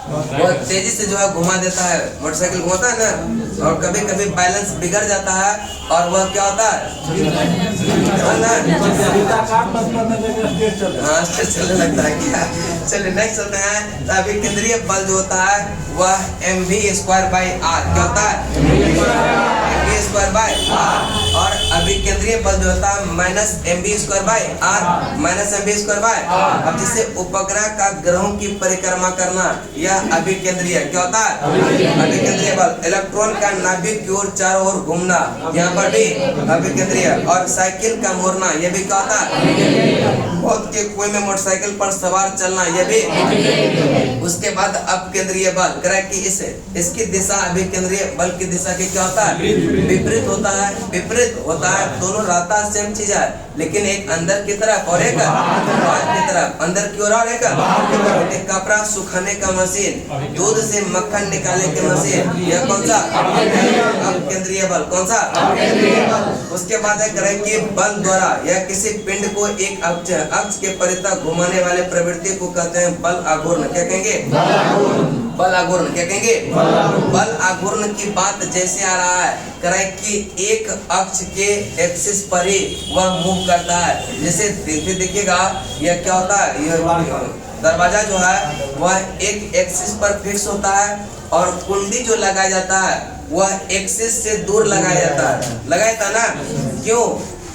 वो तेजी से जो है घुमा देता है, मोटरसाइकिल घुमाता है ना, और कभी कभी बैलेंस बिगड़ जाता है और वह क्या होता है? हाँ, चलने लगता है क्या। चलिए नेक्स्ट चलते हैं। अभी केंद्रीय बल जो होता है वह mv²/r क्या होता है? mv² स्क्वायर बाय आर, और अभिकेंद्रीय बल जो होता है minus mv square by R minus mv square by. अब जैसे उपग्रह का ग्रहों की परिक्रमा करना, यह अभिकेंद्रीय क्या होता है, अभिकेंद्रीय बल। इलेक्ट्रॉन का नाभिक की ओर चारों ओर घूमना, यहाँ पर भी अभिकेंद्रीय। और साइकिल का मोड़ना, यह भी क्या होता है, बहुत के कुएं में मोटरसाइकिल पर सवार चलना, यह भी। उसके बाद अपकेंद्रीय बल, करेक्ट कि इसकी दिशा अभिकेंद्रीय बल की दिशा की क्या होता है, विपरीत होता है, विपरीत होता है। दोनों रहता सेम चीज है, लेकिन एक अंदर की तरफ और एक बाहर की तरफ, अंदर की ओर और एक बाहर की तरफ। एक कपड़ा सुखाने का मशीन, दूध से मक्खन निकालने की मशीन, यह कौन सा, अपकेंद्रीय बल। कौन सा, उसके बाद है करेक्ट कि बल द्वारा या किसी पिंड को एक अक्ष के परितः घुमाने वाले प्रवृत्ति को कहते हैं बल आघूर्ण। क्या कहेंगे, बल आघूर्ण। क्या कहेंगे, बल आघूर्ण की बात जैसे आ रहा है करेक्ट कि एक अक्ष के एक्सिस पर ही वह मूव करता है। जैसे देखिएगा यह क्या होता है, यह दरवाजा जो है वह एक एक्सिस पर फिक्स होता है, और कुंडी जो लगाया जाता है वह एक्सिस से दूर लगाया जाता है, लगाया था ना। क्यों,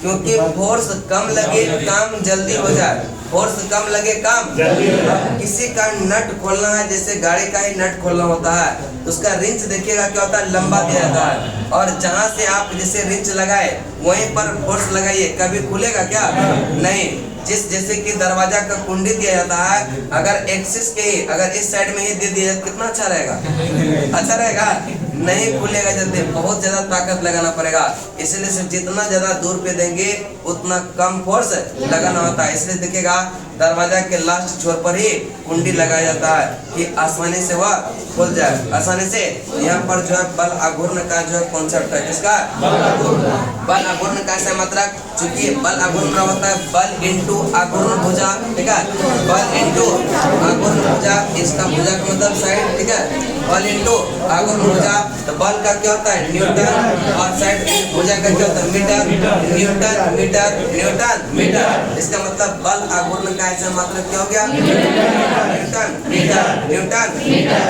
क्योंकि फोर्स कम लगे काम जल्दी हो जाए, फोर्स कम लगे काम जल्दी हो जाए। किसी का नट खोलना है, जैसे गाड़ी का ही नट खोलना होता है, तो उसका रिंच देखिएगा क्या होता है, लंबा दिया जाता है, और जहां से आप जैसे रिंच लगाए वहीं पर फोर्स लगाइए, कभी खुलेगा क्या, नहीं। जैसे कि दरवाजा का कुंडी दिया जाता है, अगर एक्सिस के ही अगर इस साइड में ही दे दिया जाए कितना अच्छा रहेगा, अच्छा रहेगा, नहीं खुलेगा जल्दी, बहुत ज्यादा ताकत लगाना पड़ेगा। इसलिए सिर्फ जितना ज्यादा दूर पे देंगे उतना कम फोर्स लगाना होता है। इसलिए देखिएगा दरवाजा के लास्ट छोर पर ही कुंडी लगाया जाता है कि आसानी से वह खुल जाए, आसानी से। यहाँ पर जो है बल आघूर्ण का जो है कॉन्सेप्ट है, किसका, बल आघूर्ण का ऐसा मतलब, चूंकि बल आघूर्ण होता है बल इंटू आघूर्ण भुजा, ठीक है, बल इंटू आघूर्ण भुजा, इसका भुजा का मतलब साइड, ठीक है, बल इंटू आघूर्ण भुजा। तो बल का क्या होता है, न्यूटन, और साइड भुजा का क्या होता है, metre, newton metre, newton metre. इसका मतलब बल आघूर्ण का ऐसा मतलब क्या हो गया, न्यूटन मीटर, न्यूटन।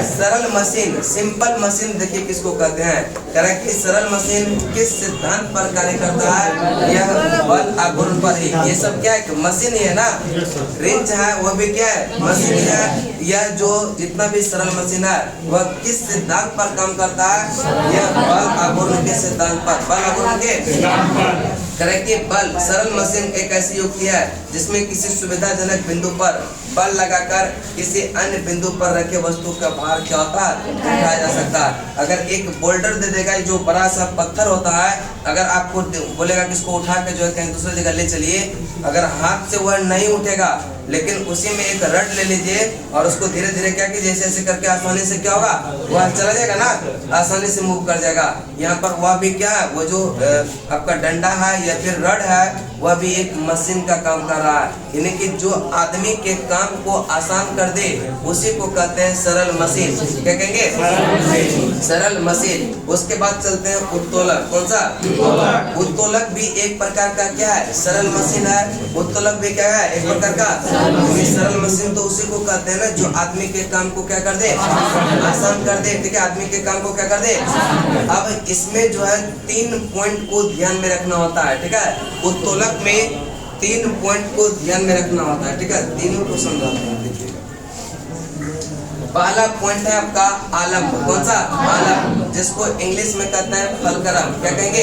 सरल मशीन, सिंपल मशीन देखिए किसको कहते हैं, करेक्ट। सरल मशीन किस सिद्धांत पर कार्य करता है, यह बल आघूर्ण पर ही। ये सब क्या है, मशीन ही है ना, रिंच है वो भी क्या है, मशीन है। यह जो जितना भी सरल मशीन है वह किस सिद्धांत पर काम करता है, यह बल आघूर्ण के सिद्धांत पर, बल आघूर्ण के करेक्ट। बल, सरल मशीन एक ऐसी युक्ति है जिसमें किसी सुविधाजनक बिंदु पर बल लगाकर किसी अन्य बिंदु पर रखे वस्तु का भार क्या होता है, उठाया जा सकता है। अगर एक बोल्डर दे देगा, जो बड़ा सा पत्थर होता है, अगर आपको बोलेगा कि इसको उठा के जो है कहीं दूसरी जगह ले चलिए, अगर हाथ से वह नहीं उठेगा, लेकिन उसी में एक रड ले लीजिए और उसको धीरे धीरे क्या कीजिए, ऐसे ऐसे करके आसानी से क्या होगा, वह चला जाएगा ना, आसानी से मूव कर जाएगा। यहाँ पर वह भी क्या है, वो जो आपका डंडा है या फिर रड है, वह भी एक मशीन का काम कर रहा है, यानी कि जो आदमी के काम को आसान कर दे उसी को कहते हैं सरल मशीन। क्या कहेंगे, सरल मशीन। उसके बाद चलते हैं उत्तोलक। कौन सा, उत्तोलक भी एक प्रकार का क्या है, सरल मशीन है। उत्तोलक भी क्या है, एक प्रकार का सरल मशीन। तो उसी को कहते हैं ना जो आदमी के काम को क्या कर दे, आसान कर दे, ठीक है, आदमी के काम को क्या कर दे। अब इसमें जो है 3 पॉइंट को ध्यान में रखना होता है, ठीक है। उत्तोलक में 3 पॉइंट को ध्यान में रखना होता है, ठीक है, तीनों को समझाते हैं। देखिए पहला पॉइंट है आपका आलम्ब। कौन सा, आलम्ब, जिसको इंग्लिश में कहते हैं फलक्रम। क्या कहेंगे,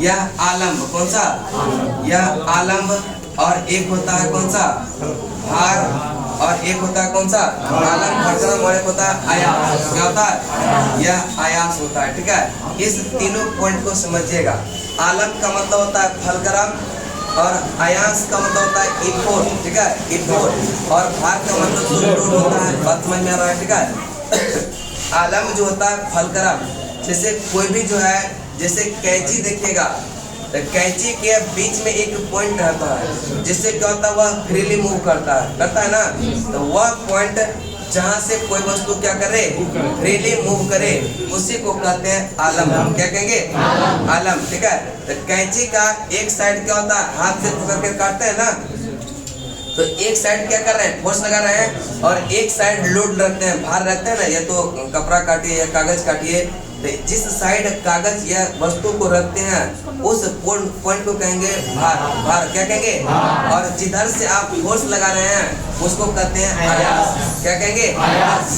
यह आलम्ब। कौन सा, यह आलम्ब। और एक होता है कौन सा, भार, और एक होता है कौन सा, आलम्ब, फलक्रम, और एक होता है आयास। क्या होता है, यह आयास होता है, ठीक है। इस तीनों पॉइंट को समझिएगा। आलम्ब का मतलब होता है फलक्रम, और आयास का मतलब होता है इफोर्ट, ठीक है, इफोर्ट। और भार का मतलब लोड होता है, बात समझ में आ रहा है, ठीक है। आलम्ब जो होता है फलक्रम, जैसे कोई भी जो है, जैसे कैंची देखिएगा, तो कैंची के बीच में एक पॉइंट रहता है, जिससे क्या होता है, वह फ्रीली मूव करता है ना। तो वह पॉइंट जहाँ से कोई वस्तु क्या करे, फ्रीली मूव करे, उसी को कहते हैं आलम्ब। क्या कहेंगे, आलम्ब, ठीक है। तो कैंची का एक साइड क्या होता है, हाथ से पकड़ के काटते हैं ना, तो एक साइड क्या कर रहे हैं, फोर्स लगा रहे हैं, और एक साइड लोड रखते हैं, भार रखते हैं ना, या तो कपड़ा काटिए या कागज काटिए, तो जिस साइड कागज या वस्तु को रखते हैं उस पॉइंट को कहेंगे भार। भार क्या कहेंगे? और जिधर से आप फोर्स लगा रहे हैं उसको कहते हैं आयास। क्या कहेंगे?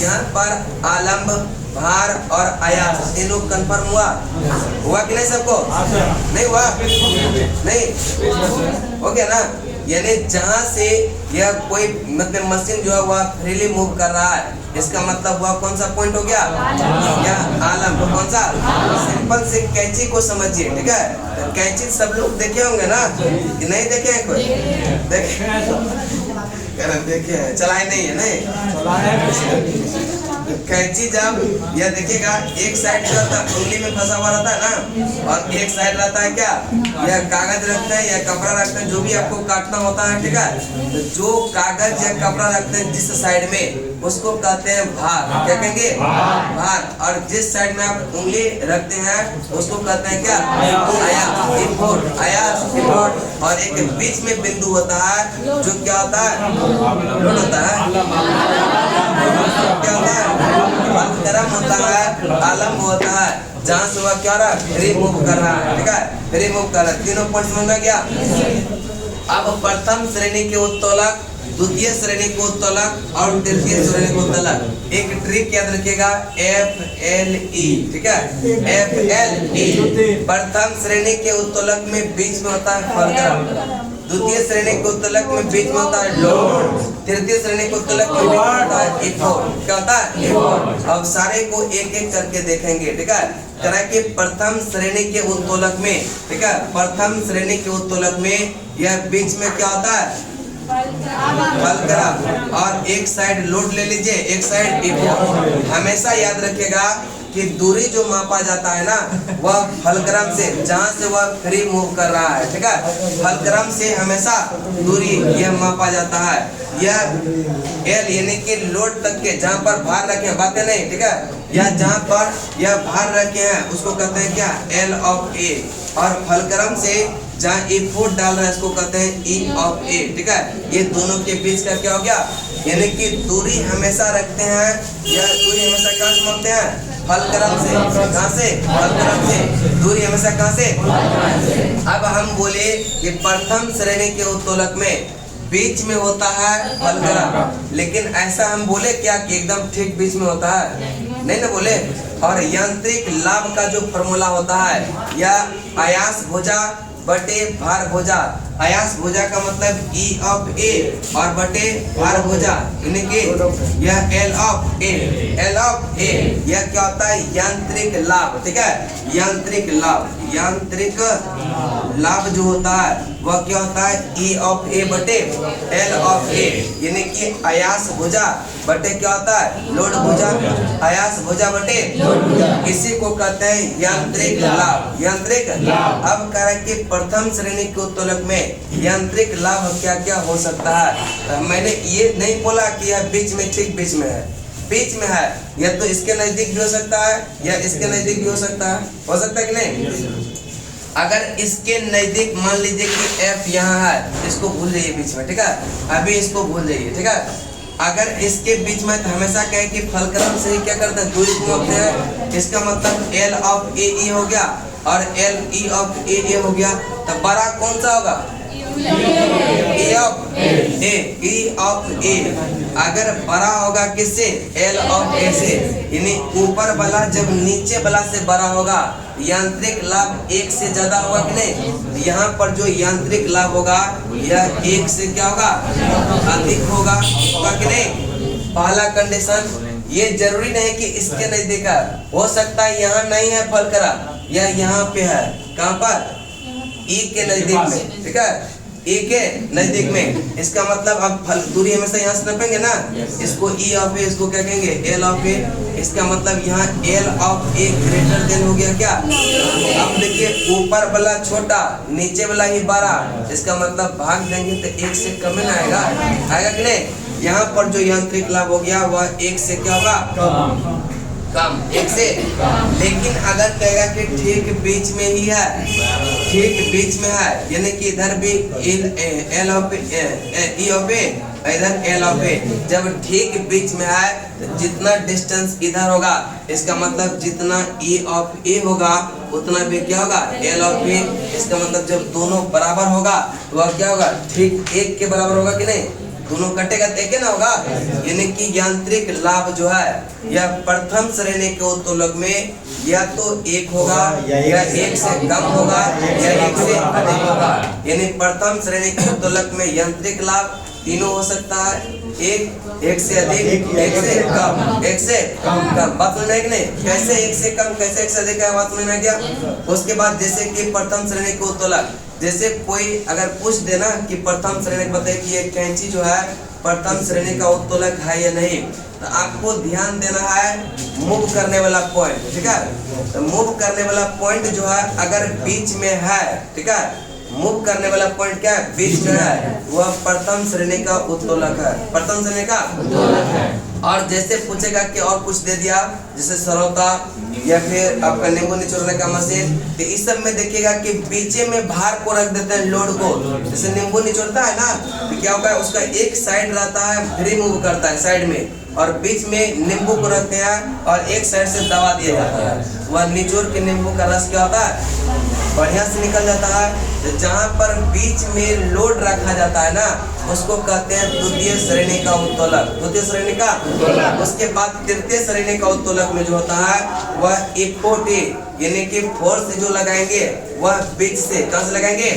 यहाँ पर आलम्ब, भार और आयास तीनों कंफर्म हुआ कि नहीं सबको? नहीं हुआ? नहीं हो गया ना? यानी जहाँ से यह कोई मतलब मशीन जो है वह फ्रीली मूव कर रहा है, इसका मतलब वह कौन सा पॉइंट हो गया? या आलम्ब। कौन सा? सिंपल से कैंची को समझिए, ठीक है? तो कैंची सब लोग देखे होंगे ना कि नहीं देखे हैं? कोई देखे हैं, चलाए नहीं है? नहीं कैंची जब यह देखिएगा एक साइड जो रहता है उंगली में फंसा हुआ रहता है ना, और एक साइड रहता है क्या? यह कागज रखते हैं या कपड़ा रखते हैं, जो भी आपको काटना होता है, ठीक है? तो जो कागज या कपड़ा रखते हैं जिस साइड में उसको कहते हैं भार। क्या कहेंगे? भार। और जिस साइड में आप उंगली रखते हैं उसको कहते हैं क्या? आयास। इम्पोर्ट, आयास, इम्पोर्ट। और एक बीच में बिंदु होता है जो क्या होता है? लोड होता है। क्या होता है? गर्म होता है, आलम्ब होता है, जहाँ से वह क्या रहा? रिमूव कर रहा है, ठीक है? रिमूव कर रहा है। तीनों पॉइंट समझ में गया? अब प्रथम श्रेणी के उत्तोलक, द्वितीय श्रेणी के उत्तोलक और तृतीय श्रेणी के उत्तोलक। एक ट्रिक याद रखिएगा, FLE, ठीक है? FLE। प्रथम श्रेणी के उत्तोलक में बीच में होता है फलक्रम, द्वितीय श्रेणी के उत्तोलक में बीच में होता है लोड, तृतीय श्रेणी के उत्तोलक में बीच में होता है इफोर्ट। क्या होता है? इफोर्ट। अब सारे को एक एक करके देखेंगे, ठीक है? तरह के प्रथम श्रेणी के उत्तोलक में, ठीक है? प्रथम श्रेणी के उत्तोलक में यह बीच में क्या होता है? फलक्रम। और एक साइड लोड ले लीजिए, एक साइड इफोर्ट। हमेशा याद रखिएगा कि दूरी जो मापा जाता है ना वह फलक्रम से, जहाँ से वह फ्री मूव कर रहा है, ठीक है? फलक्रम से हमेशा दूरी यह मापा जाता है। यह L यानी कि लोड तक के, जहाँ पर भार रखे हैं, बातें नहीं, ठीक है? या जहाँ पर यह भार रखे हैं उसको कहते हैं क्या? L of A। और फलक्रम से जहाँ इफोर्ट डाल रहा है इसको कहते हैं E of A, ठीक है? ये दोनों के बीच का क्या हो गया? यानी कि दूरी हमेशा रखते हैं, यह दूरी हमेशा कहाँ से मापते हैं? फलक्रम से। कहाँ से? फलक्रम से। दूरी हमेशा कहाँ से? अब हम बोले कि प्रथम श्रेणी के उत्तोलक में बीच में होता है फलक्रम, लेकिन ऐसा हम बोले क्या कि एकदम ठीक बीच में होता है? नहीं ना बोले। और यांत्रिक लाभ का जो फॉर्मूला होता है यह आयास भुजा बटे भार भुजा। आयास भुजा का मतलब E of A और बटे भार भुजा, यानी कि यह L of A। L of A यह क्या होता है? यांत्रिक लाभ, ठीक है? यांत्रिक लाभ, यांत्रिक लाभ जो होता है वह क्या होता है? E of A बटे L of A, यानी कि आयास भुजा बटे क्या होता है? लोड भुजा। आयास भुजा बटे इसी को कहते हैं यांत्रिक लाभ। यांत्रिक लाभ। अब कह रहे हैं कि प्रथम श्रेणी के उत्तोलक में यांत्रिक लाभ क्या क्या हो सकता है? मैंने ये नहीं बोला कि यह बीच में, ठीक बीच में है, बीच में है। या तो इसके नजदीक भी हो सकता है या इसके नजदीक भी हो सकता है। हो सकता है कि नहीं? अगर इसके नजदीक मान लीजिए कि F यहाँ है, इसको भूल जाइए बीच में, ठीक है? अभी इसको भूल जाइए, ठीक है? अगर इसके बीच में तो हमेशा कहे कि फलक्रम से ही क्या करते हैं? दूरी को मापते हैं। इसका मतलब L of AE हो गया और LE of AA हो गया। तो बड़ा कौन सा होगा? E of A। E of A अगर बड़ा होगा किससे? L of A से। यानी ऊपर वाला जब नीचे वाला से बड़ा होगा, यांत्रिक लाभ एक से ज्यादा होगा कि नहीं? यहाँ पर जो यांत्रिक लाभ होगा यह एक से क्या होगा? अधिक होगा कि नहीं? पहला कंडीशन। ये जरूरी नहीं कि इसके नजदीक है, हो सकता है यहाँ नहीं है फलक्रम, या यहाँ पे है। कहाँ पर? E के नजदीक में, ठीक है? E के नजदीक में। इसका मतलब अब फल दूरी हमेशा यहाँ से नापेंगे ना, इसको E of A, इसको क्या कहेंगे? L of A। इसका मतलब यहाँ L of A greater than हो गया क्या? अब देखिए ऊपर वाला छोटा, नीचे वाला ही बड़ा, इसका मतलब भाग देंगे तो एक से कम ना आएगा, आएगा कि नहीं? यहाँ पर जो यांत्रिक लाभ हो गया वह एक से क्या होगा? कम, एक से। लेकिन अगर कहेगा कि ठीक बीच में ही है, ठीक बीच में है, यानी कि इधर भी E of A इधर एल ऑफ ए जब ठीक बीच में है तो जितना डिस्टेंस इधर होगा इसका मतलब जितना ई ऑफ ए होगा उतना भी क्या होगा एल ऑफ ए। इसका मतलब जब दोनों बराबर होगा तो वह क्या होगा ठीक एक के बराबर होगा कि नहीं, दोनों कटेगा तो एक ना होगा। यानी कि यांत्रिक लाभ जो है यह प्रथम श्रेणी के उत्तोलक में या तो एक होगा या एक से कम होगा या एक से अधिक होगा। यानी प्रथम श्रेणी के उत्तोलक में यांत्रिक लाभ तीनों हो सकता है, एक से अधिक, एक से कम, एक से कम। बात समझ में आई कि नहीं? कैसे एक से कम कैसे एक से अधिक है, बात समझ में आ गया। उसके बाद जैसे कि प्रथम श्रेणी के उत्तोलक, जैसे कोई अगर पूछ देना कि प्रथम श्रेणी बताइए कि ये कैंची जो है प्रथम श्रेणी का उत्तोलक है या नहीं, तो आपको ध्यान देना है मूव करने वाला पॉइंट, ठीक है। तो मूव करने वाला पॉइंट जो है अगर बीच में है, ठीक है, मूव करने वाला पॉइंट क्या है बीच में है, वह प्रथम श्रेणी का उत्तोलक है, प्रथम श्रेणी का उत्तोलक है। और जैसे पूछेगा कि और कुछ दे दिया जैसे सरलता या फिर आपका नींबू निचोड़ने का मशीन, तो इस सब में देखिएगा कि बीचे में भार को रख देते हैं, लोड को। जैसे नींबू निचोड़ता है ना तो क्या होगा उसका एक साइड रहता है फ्री मूव करता है साइड में, और बीच में नींबू को रखते हैं और एक साइड से दबा दिया जाता है। वह निचोड़ के नींबू का रस क्या होता है बढ़िया से निकल जाता है। तो जहाँ पर बीच में लोड रखा जाता है ना उसको कहते हैं द्वितीय श्रेणी का उत्तोलक, द्वितीय श्रेणी का उत्तोलक। उसके बाद तृतीय श्रेणी का उत्तोलक में जो होता है वह इपोटी यानी कि फोर्स जो लगाएंगे वह बीच से, कहाँ से लगाएंगे,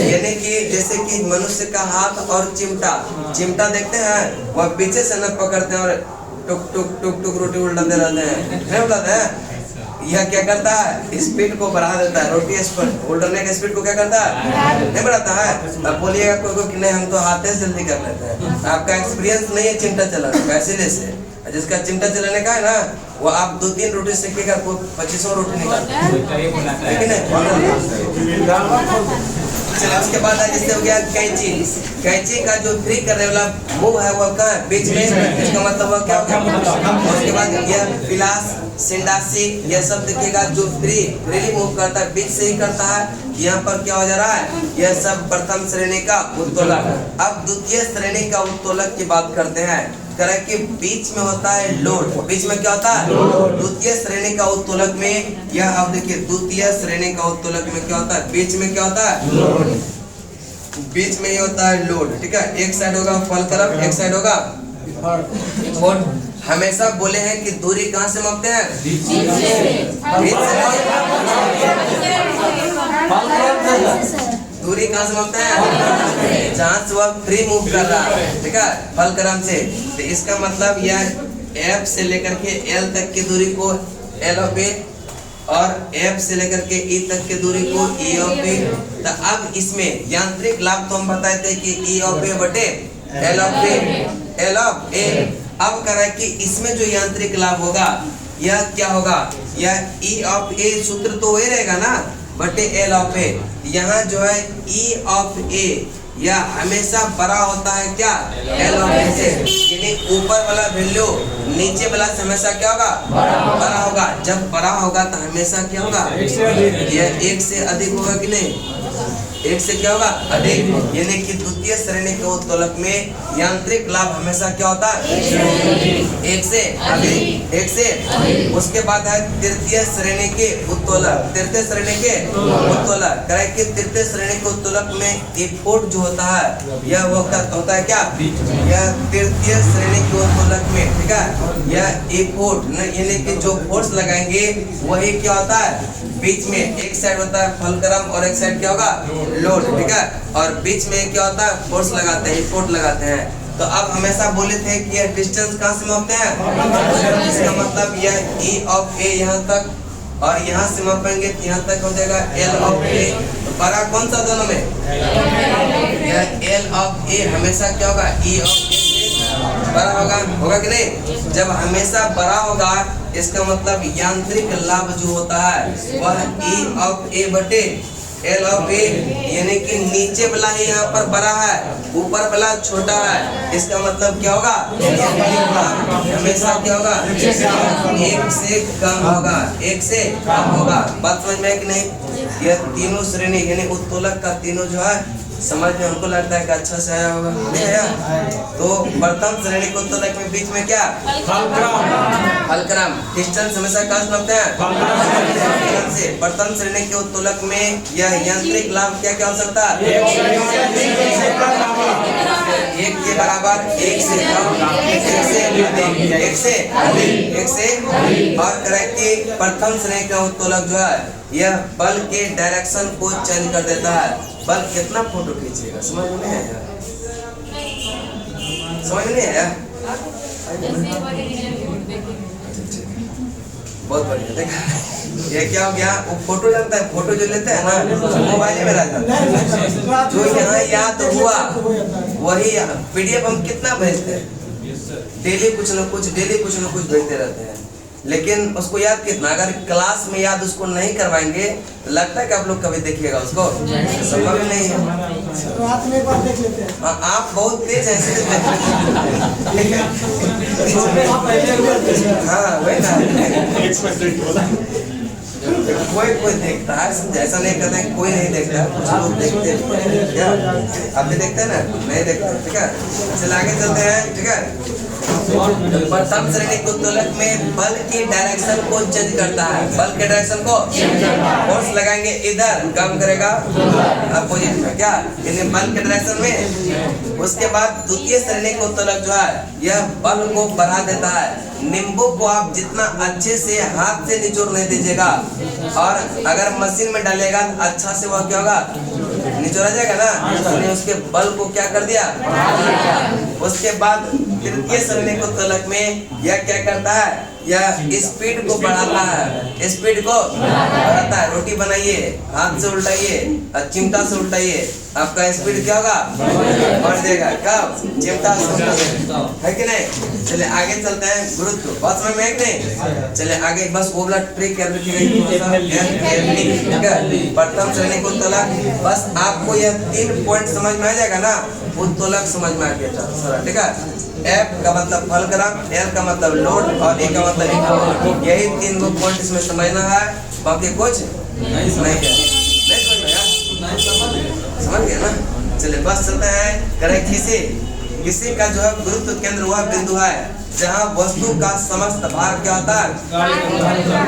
यानी कि जैसे कि मनुष्य का हाथ और चिमटा देखते हैं वह पीछे से न पकड़ते हैं और टुक टुक टुक टुक रोटी उल्टाते रहते हैं, नहीं उल्टाते हैं। यह क्या करता है स्पीड को बढ़ा देता है, रोटी उल्टने का स्पीड को क्या करता है नहीं बढ़ाता है। अब बोलिएगा कोई कि नहीं हम तो हाथे से जल्दी कर लेते हैं, आपका एक्सपीरियंस नहीं है चिमटा चलाने का, इसीलिए से जिसका चिमटा चलाने का है ना वो आप 2-3 रोटी सेकेगा 25 रोटी निकालता है, लेकिन चलो उसके बाद जैसे हो गया कैंची का जो फ्री करने वाला मूव है वो कहाँ है बीच में, इसका मतलब वो क्या होगा। उसके बाद यह फिलास सिंडासी यह सब देखिएगा जो फ्रीली मूव करता है बीच से ही करता है। यहाँ पर क्या हो जा रहा है यह सब प्रथम श्रेणी का उत्तोलक। अब द्वितीय श्रेणी का उत्तोलक की बात करते हैं, करें कि बीच में होता है लोड, बीच में क्या होता है द्वितीय श्रेणी का उत्तोलक में। यह अब देखिए द्वितीय श्रेणी का उत्तोलक में क्या होता है बीच में क्या होता है लोड, बीच में ये होता है लोड, ठीक है। एक साइड होगा फलक्रम, एक साइड होगा फोर्स। हमेशा बोले हैं कि दूरी कहाँ से मापते हैं बीच से। दूरी कहाँ से मापते हैं जहाँ से वह फ्री मूव कर रहा है, ठीक है, फलक्रम से। तो इसका मतलब यह F से लेकर के L तक की दूरी को L ऑफ A और F से लेकर के E तक की दूरी को E ऑफ A। तो अब इसमें यांत्रिक लाभ तो हम बताए थे कि E ऑफ A बटे L of A, L of A। अब कह रहा है कि इसमें जो यांत्रिक लाभ होगा यह क्या होगा, यह E ऑफ A सूत्र तो वही रहेगा ना बटे L ऑफ A। यहाँ जो है E ऑफ A यह हमेशा बड़ा होता है क्या L ऑफ A से, यानी ऊपर वाला वैल्यू नीचे वाला से हमेशा क्या होगा बड़ा होगा। जब बड़ा होगा तो हमेशा क्या होगा यह एक से अधिक होगा कि नहीं, एक से क्या होगा अधिक। यानी कि द्वितीय श्रेणी के उत्तोलक में यांत्रिक लाभ हमेशा क्या होता है एक से अधिक, एक से। उसके बाद है तृतीय श्रेणी के उत्तोलक, तृतीय श्रेणी के उत्तोलक करे कि तृतीय श्रेणी के उत्तोलक में इफोर्ट जो होता है यह होता है क्या, यह तृतीय श्रेणी के उत्तोलक में, ठीक है, यह इफोर्ट यानी कि जो फोर्स लगाएंगे वही क्या होता है बीच में। एक साइड होता है फलक्रम और एक साइड क्या होगा लोड, ठीक है, और बीच में क्या होता है फोर्स लगाते हैं, इफोर्ट लगाते हैं। तो अब हमेशा बोले थे कि यह डिस्टेंस कहाँ से मापते हैं, इसका मतलब यह E ऑफ A यहाँ तक और यहाँ से मापेंगे तो यहाँ तक हो जाएगा L ऑफ A। तो बड़ा कौन सा दोनों में, यह L ऑफ A हमेशा क्या होगा E ऑफ A से बड़ा होगा कि नहीं। जब हमेशा बड़ा होगा इसका मतलब यांत्रिक लाभ जो होता है वह E ऑफ A बटे L ऑफ A, यानी कि नीचे वाला ही यहाँ पर बड़ा है ऊपर वाला छोटा है। इसका मतलब क्या होगा हमेशा क्या होगा एक से कम होगा, एक से कम होगा। बात समझ में है कि नहीं। यह तीनों श्रेणी यानी उत्तोलक का तीनों जो है समझ में उनको लगता है कि अच्छा से आया होगा, नहीं आया? तो प्रथम श्रेणी को उत्तोलक में बीच में क्या? फलक्रम। डिस्टेंस हमेशा कहाँ नापते हैं? फलक्रम से। प्रथम श्रेणी के उत्तोलक में यह यांत्रिक लाभ क्या क्या हो सकता है? एक के बराबर, एक से कम, एक से अधिक, एक से और करेक्ट की प्रथम श्रेणी का उत्तोलक जो है यह बल के डायरेक्शन को चेंज कर देता है। बल कितना फोटो खींचेगा, समझ में नहीं आया? समझ में नहीं आया? बहुत बढ़िया। देखा ये क्या हो गया? वो फोटो जानता है, फोटो जो लेते हैं ना मोबाइल में रहता है, जो यहाँ याद हुआ वही पीडीएफ हम कितना भेजते हैं? डेली कुछ न कुछ भेजते रहते हैं, लेकिन उसको याद कितना? अगर क्लास में याद उसको नहीं करवाएंगे तो लगता है कि आप लोग कभी देखिएगा उसको? संभव ही नहीं है। रात में एक बार देख लेते हैं। आप बहुत तेज हैं इसलिए हाँ वही ना। कोई देखता है, ऐसा नहीं कहता है कोई नहीं देखता, कुछ लोग देखते हैं। क्या आप भी देखते हैं ना? नहीं देखते, ठीक है। चलिए आगे चलते हैं, ठीक है। प्रथम श्रेणी के उत्तोलक में बल की डायरेक्शन को चेंज करता है। बल के डायरेक्शन को फोर्स लगाएंगे इधर, काम करेगा अपोजिट में, क्या यानी बल के डायरेक्शन में। उसके बाद द्वितीय श्रेणी के उत्तोलक जो है यह बल को बढ़ा देता है। नींबू को आप जितना अच्छे से हाथ से निचोड़ नहीं दीजिएगा, और अगर मशीन में डालेगा तो अच्छा से वह क्या होगा? निचोड़ा जाएगा ना। उसने उसके बल को क्या कर दिया? उसके बाद तृतीय श्रेणी के उत्तोलक में यह क्या करता है? यह स्पीड को बढ़ाता है। स्पीड को बढ़ाता है। रोटी बनाइए, हाथ से उल्टाइए, चिमटा से उल्टाइए, आपका स्पीड क्या होगा? बढ़ जाएगा। कब? चिमटा से उल्टाइए, है कि नहीं? चलिए आगे चलते हैं। गुरुत्व बात समझ में है कि नहीं? चलिए आगे बस वो वाला ट्रिक याद रखिएगा। प्रथम श्रेणी को उत्तोलक, बस आपको यह 3 पॉइंट समझ में आ जाएगा ना, उत्तोलक समझ में आ गया, ठीक है। F का मतलब फलक्रम, L का मतलब लोड और A का मतलब इनपुट। यही 3 गो पॉइंट इसमें समझना है, बाकी कुछ नहीं है। नहीं समझ गया ना? चलिए बस चलते हैं। करें किसी का जो है गुरुत्व केंद्र वह बिंदु है जहाँ वस्तु का समस्त भार क्या होता है?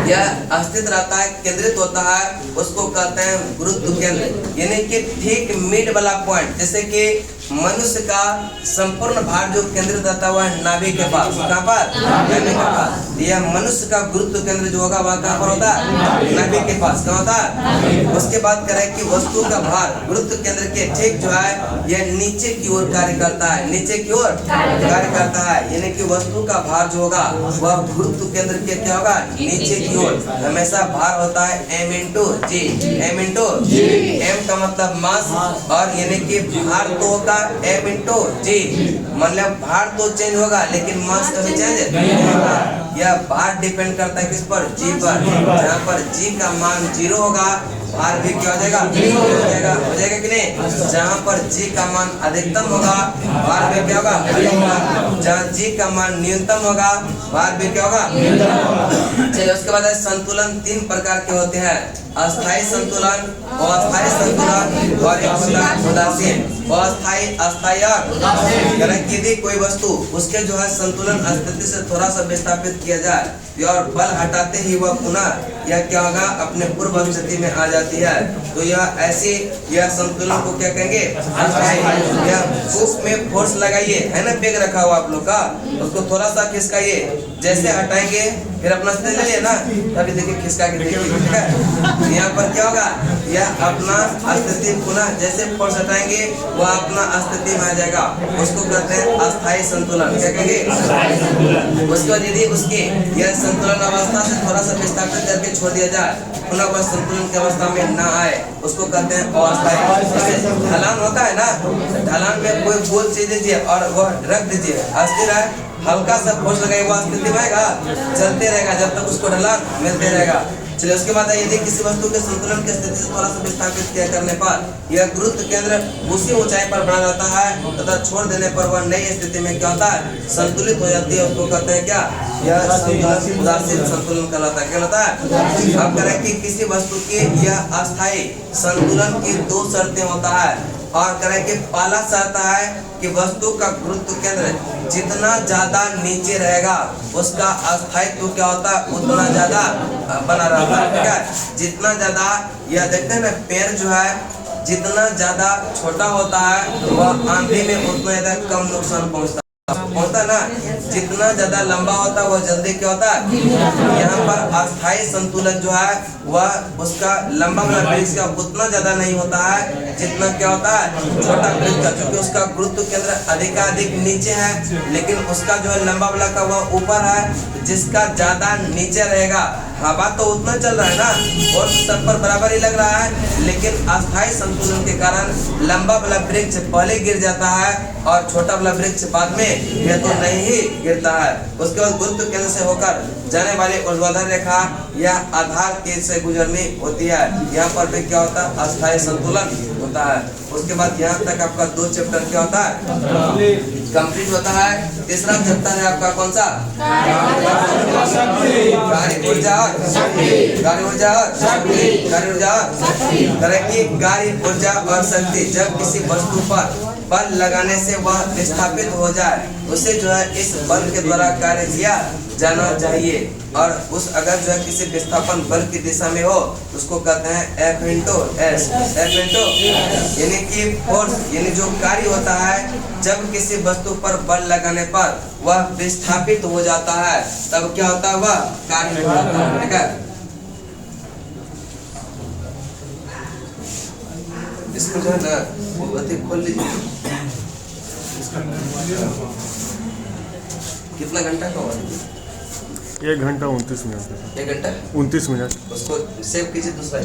यह स्थित रहता है, केंद्रित होता है, उसको कहते हैं गुरुत्व केंद्र। यानी कि ठीक मिड वाला पॉइंट, जैसे कि मनुष्य का संपूर्ण भार जो केंद्रित रहता है वह नाभि के पास। कहाँ पर? नाभि के पास। यह मनुष्य का गुरुत्व केंद्र जो होगा वह कहाँ पर होता है? नाभि के पास। कहाँ होता है? उसके बाद करें कि वस्तु का भार गुरुत्व केंद्र के ठीक जो है यह नीचे की ओर कार्य करता है, नीचे की ओर कार्य करता है। यानी कि वस्तु का भार जो होगा वह गुरुत्व केंद्र के क्या होगा? नीचे की ओर। हमेशा भार होता है m into g। m into m का मतलब मास, और यानी कि भार तो होगा m into g, मतलब भार तो चेंज होगा लेकिन मास कभी चेंज नहीं होगा। यह भार डिपेंड करता है किस पर? g पर। जहाँ पर g का मान 0 होगा भार भी क्या हो जाएगा? हो जाएगा कि नहीं? जहाँ पर g का मान अधिकतम होगा भार भी क्या होगा? जहाँ g का मान न्यूनतम होगा भार भी क्या होगा? चलिए उसके बाद संतुलन 3 प्रकार के होते हैं। अस्थायी संतुलन, अस्थायी संतुलन और एक होता है उदासीन। अस्थायी, अस्थायी और यदि कोई वस्तु उसके जो है संतुलन स्थिति से थोड़ा सा विस्थापित किया जाए और बल हटाते ही वह पुनः यह क्या होगा? अपने पूर्व स्थिति में आ जाती है, तो यह ऐसी यह संतुलन को क्या कहेंगे? अस्थायी। यह उसमें फोर्स लगाइए, है ना, बैग रखा हुआ आप लोग का, उसको थोड़ा सा खिसकाइए, जैसे हटाएंगे फिर अपना स्थिति ले लिया ना, तभी देखिए खिसका के देखिए, ठीक है। यहाँ पर क्या होगा? यह अपना स्थिति पुनः जैसे फोर्स हटाएंगे वह अपना स्थिति में आ जाएगा, उसको कहते हैं अस्थायी संतुलन। क्या कहेंगे? उसके बाद यदि उसके यह संतुलन अवस्था से थोड़ा सा विस्थापित करके छोड़ दिया जाए, पुनः वह संतुलन की अवस्था में ना आए, उसको कहते हैं अस्थायी। ढलान होता है ना, ढलान में कोई गोल चीज दीजिए और वह रख दीजिए, अस्थिर है, हल्का सा फोर्स लगाए वह स्थिति में आएगा, चलते रहेगा जब तक उसको ढलान मिलते रहेगा। चलिए उसके बाद यदि किसी वस्तु के संतुलन की स्थिति से थोड़ा सा विस्थापित किया करने पर यह गुरुत्व केंद्र उसी ऊंचाई पर बना रहता है तथा छोड़ देने पर वह नई स्थिति में क्या होता है? संतुलित हो जाती है, उसको कहते हैं क्या? यह संतुलन उदासीन संतुलन कहलाता है। क्या कहलाता है? अब करें कि किसी वस्तु के यह अस्थायी संतुलन की 2 शर्तें होता है। और करें कि पहला शर्त है कि वस्तु का गुरुत्व केंद्र जितना ज्यादा नीचे रहेगा उसका अस्थायित्व क्या होता है उतना ज्यादा बना रहता है। ठीक है, जितना ज्यादा यह देखते हैं ना पेड़ जो है जितना ज्यादा छोटा होता है वह आंधी में उतना ज्यादा कम नुकसान पहुंचता है ना, जितना ज्यादा लंबा होता है वह जल्दी क्या होता है। यहाँ पर अस्थायी संतुलन जो है वह उसका लंबा वाला वृक्ष का उतना ज्यादा नहीं होता है जितना क्या होता है छोटा वृक्ष का, क्योंकि उसका गुरुत्व केंद्र अधिकाधिक नीचे है लेकिन उसका जो है लंबा वाला का वह ऊपर है। जिसका ज्यादा नीचे रहेगा हवा तो उतना चल रहा है ना और सब पर बराबर ही लग रहा है, लेकिन अस्थायी संतुलन के कारण लंबा वाला वृक्ष पहले गिर जाता है और छोटा वाला वृक्ष बाद में यह तो नहीं ही गिरता है। उसके बाद गुरुत्व केंद्र से होकर जाने वाली ऊर्ध्वाधर रेखा यह आधार के से गुजरनी होती है। यहाँ पर भी क्या होता है अस्थायी संतुलन होता है। उसके बाद यहाँ तक आपका 2 चैप्टर क्या होता है कंप्लीट होता है। तीसरा चैप्टर है आपका कौन सा गाड़ी ऊर्जा गाड़ी ऊर्जा और शक्ति। जब किसी वस्तु पर बल लगाने से वह विस्थापित हो जाए उसे जो है इस बल के द्वारा कार्य किया जाना चाहिए। और उस अगर जो है किसी विस्थापन बल की दिशा में हो उसको कहते हैं F इंटू एस, यानी कि फोर्स, यानी जो कार्य होता है जब किसी वस्तु पर बल लगाने पर वह विस्थापित हो जाता है तब क्या होता है वह कार्य हो जाता है। ठीक है, इसको जो है ना बत्ती खोल लीजिए। कितना घंटा का हुआ? 1 घंटा 29 मिनट। 1 घंटा 29 मिनट। उसको सेव कीजिए दूसरा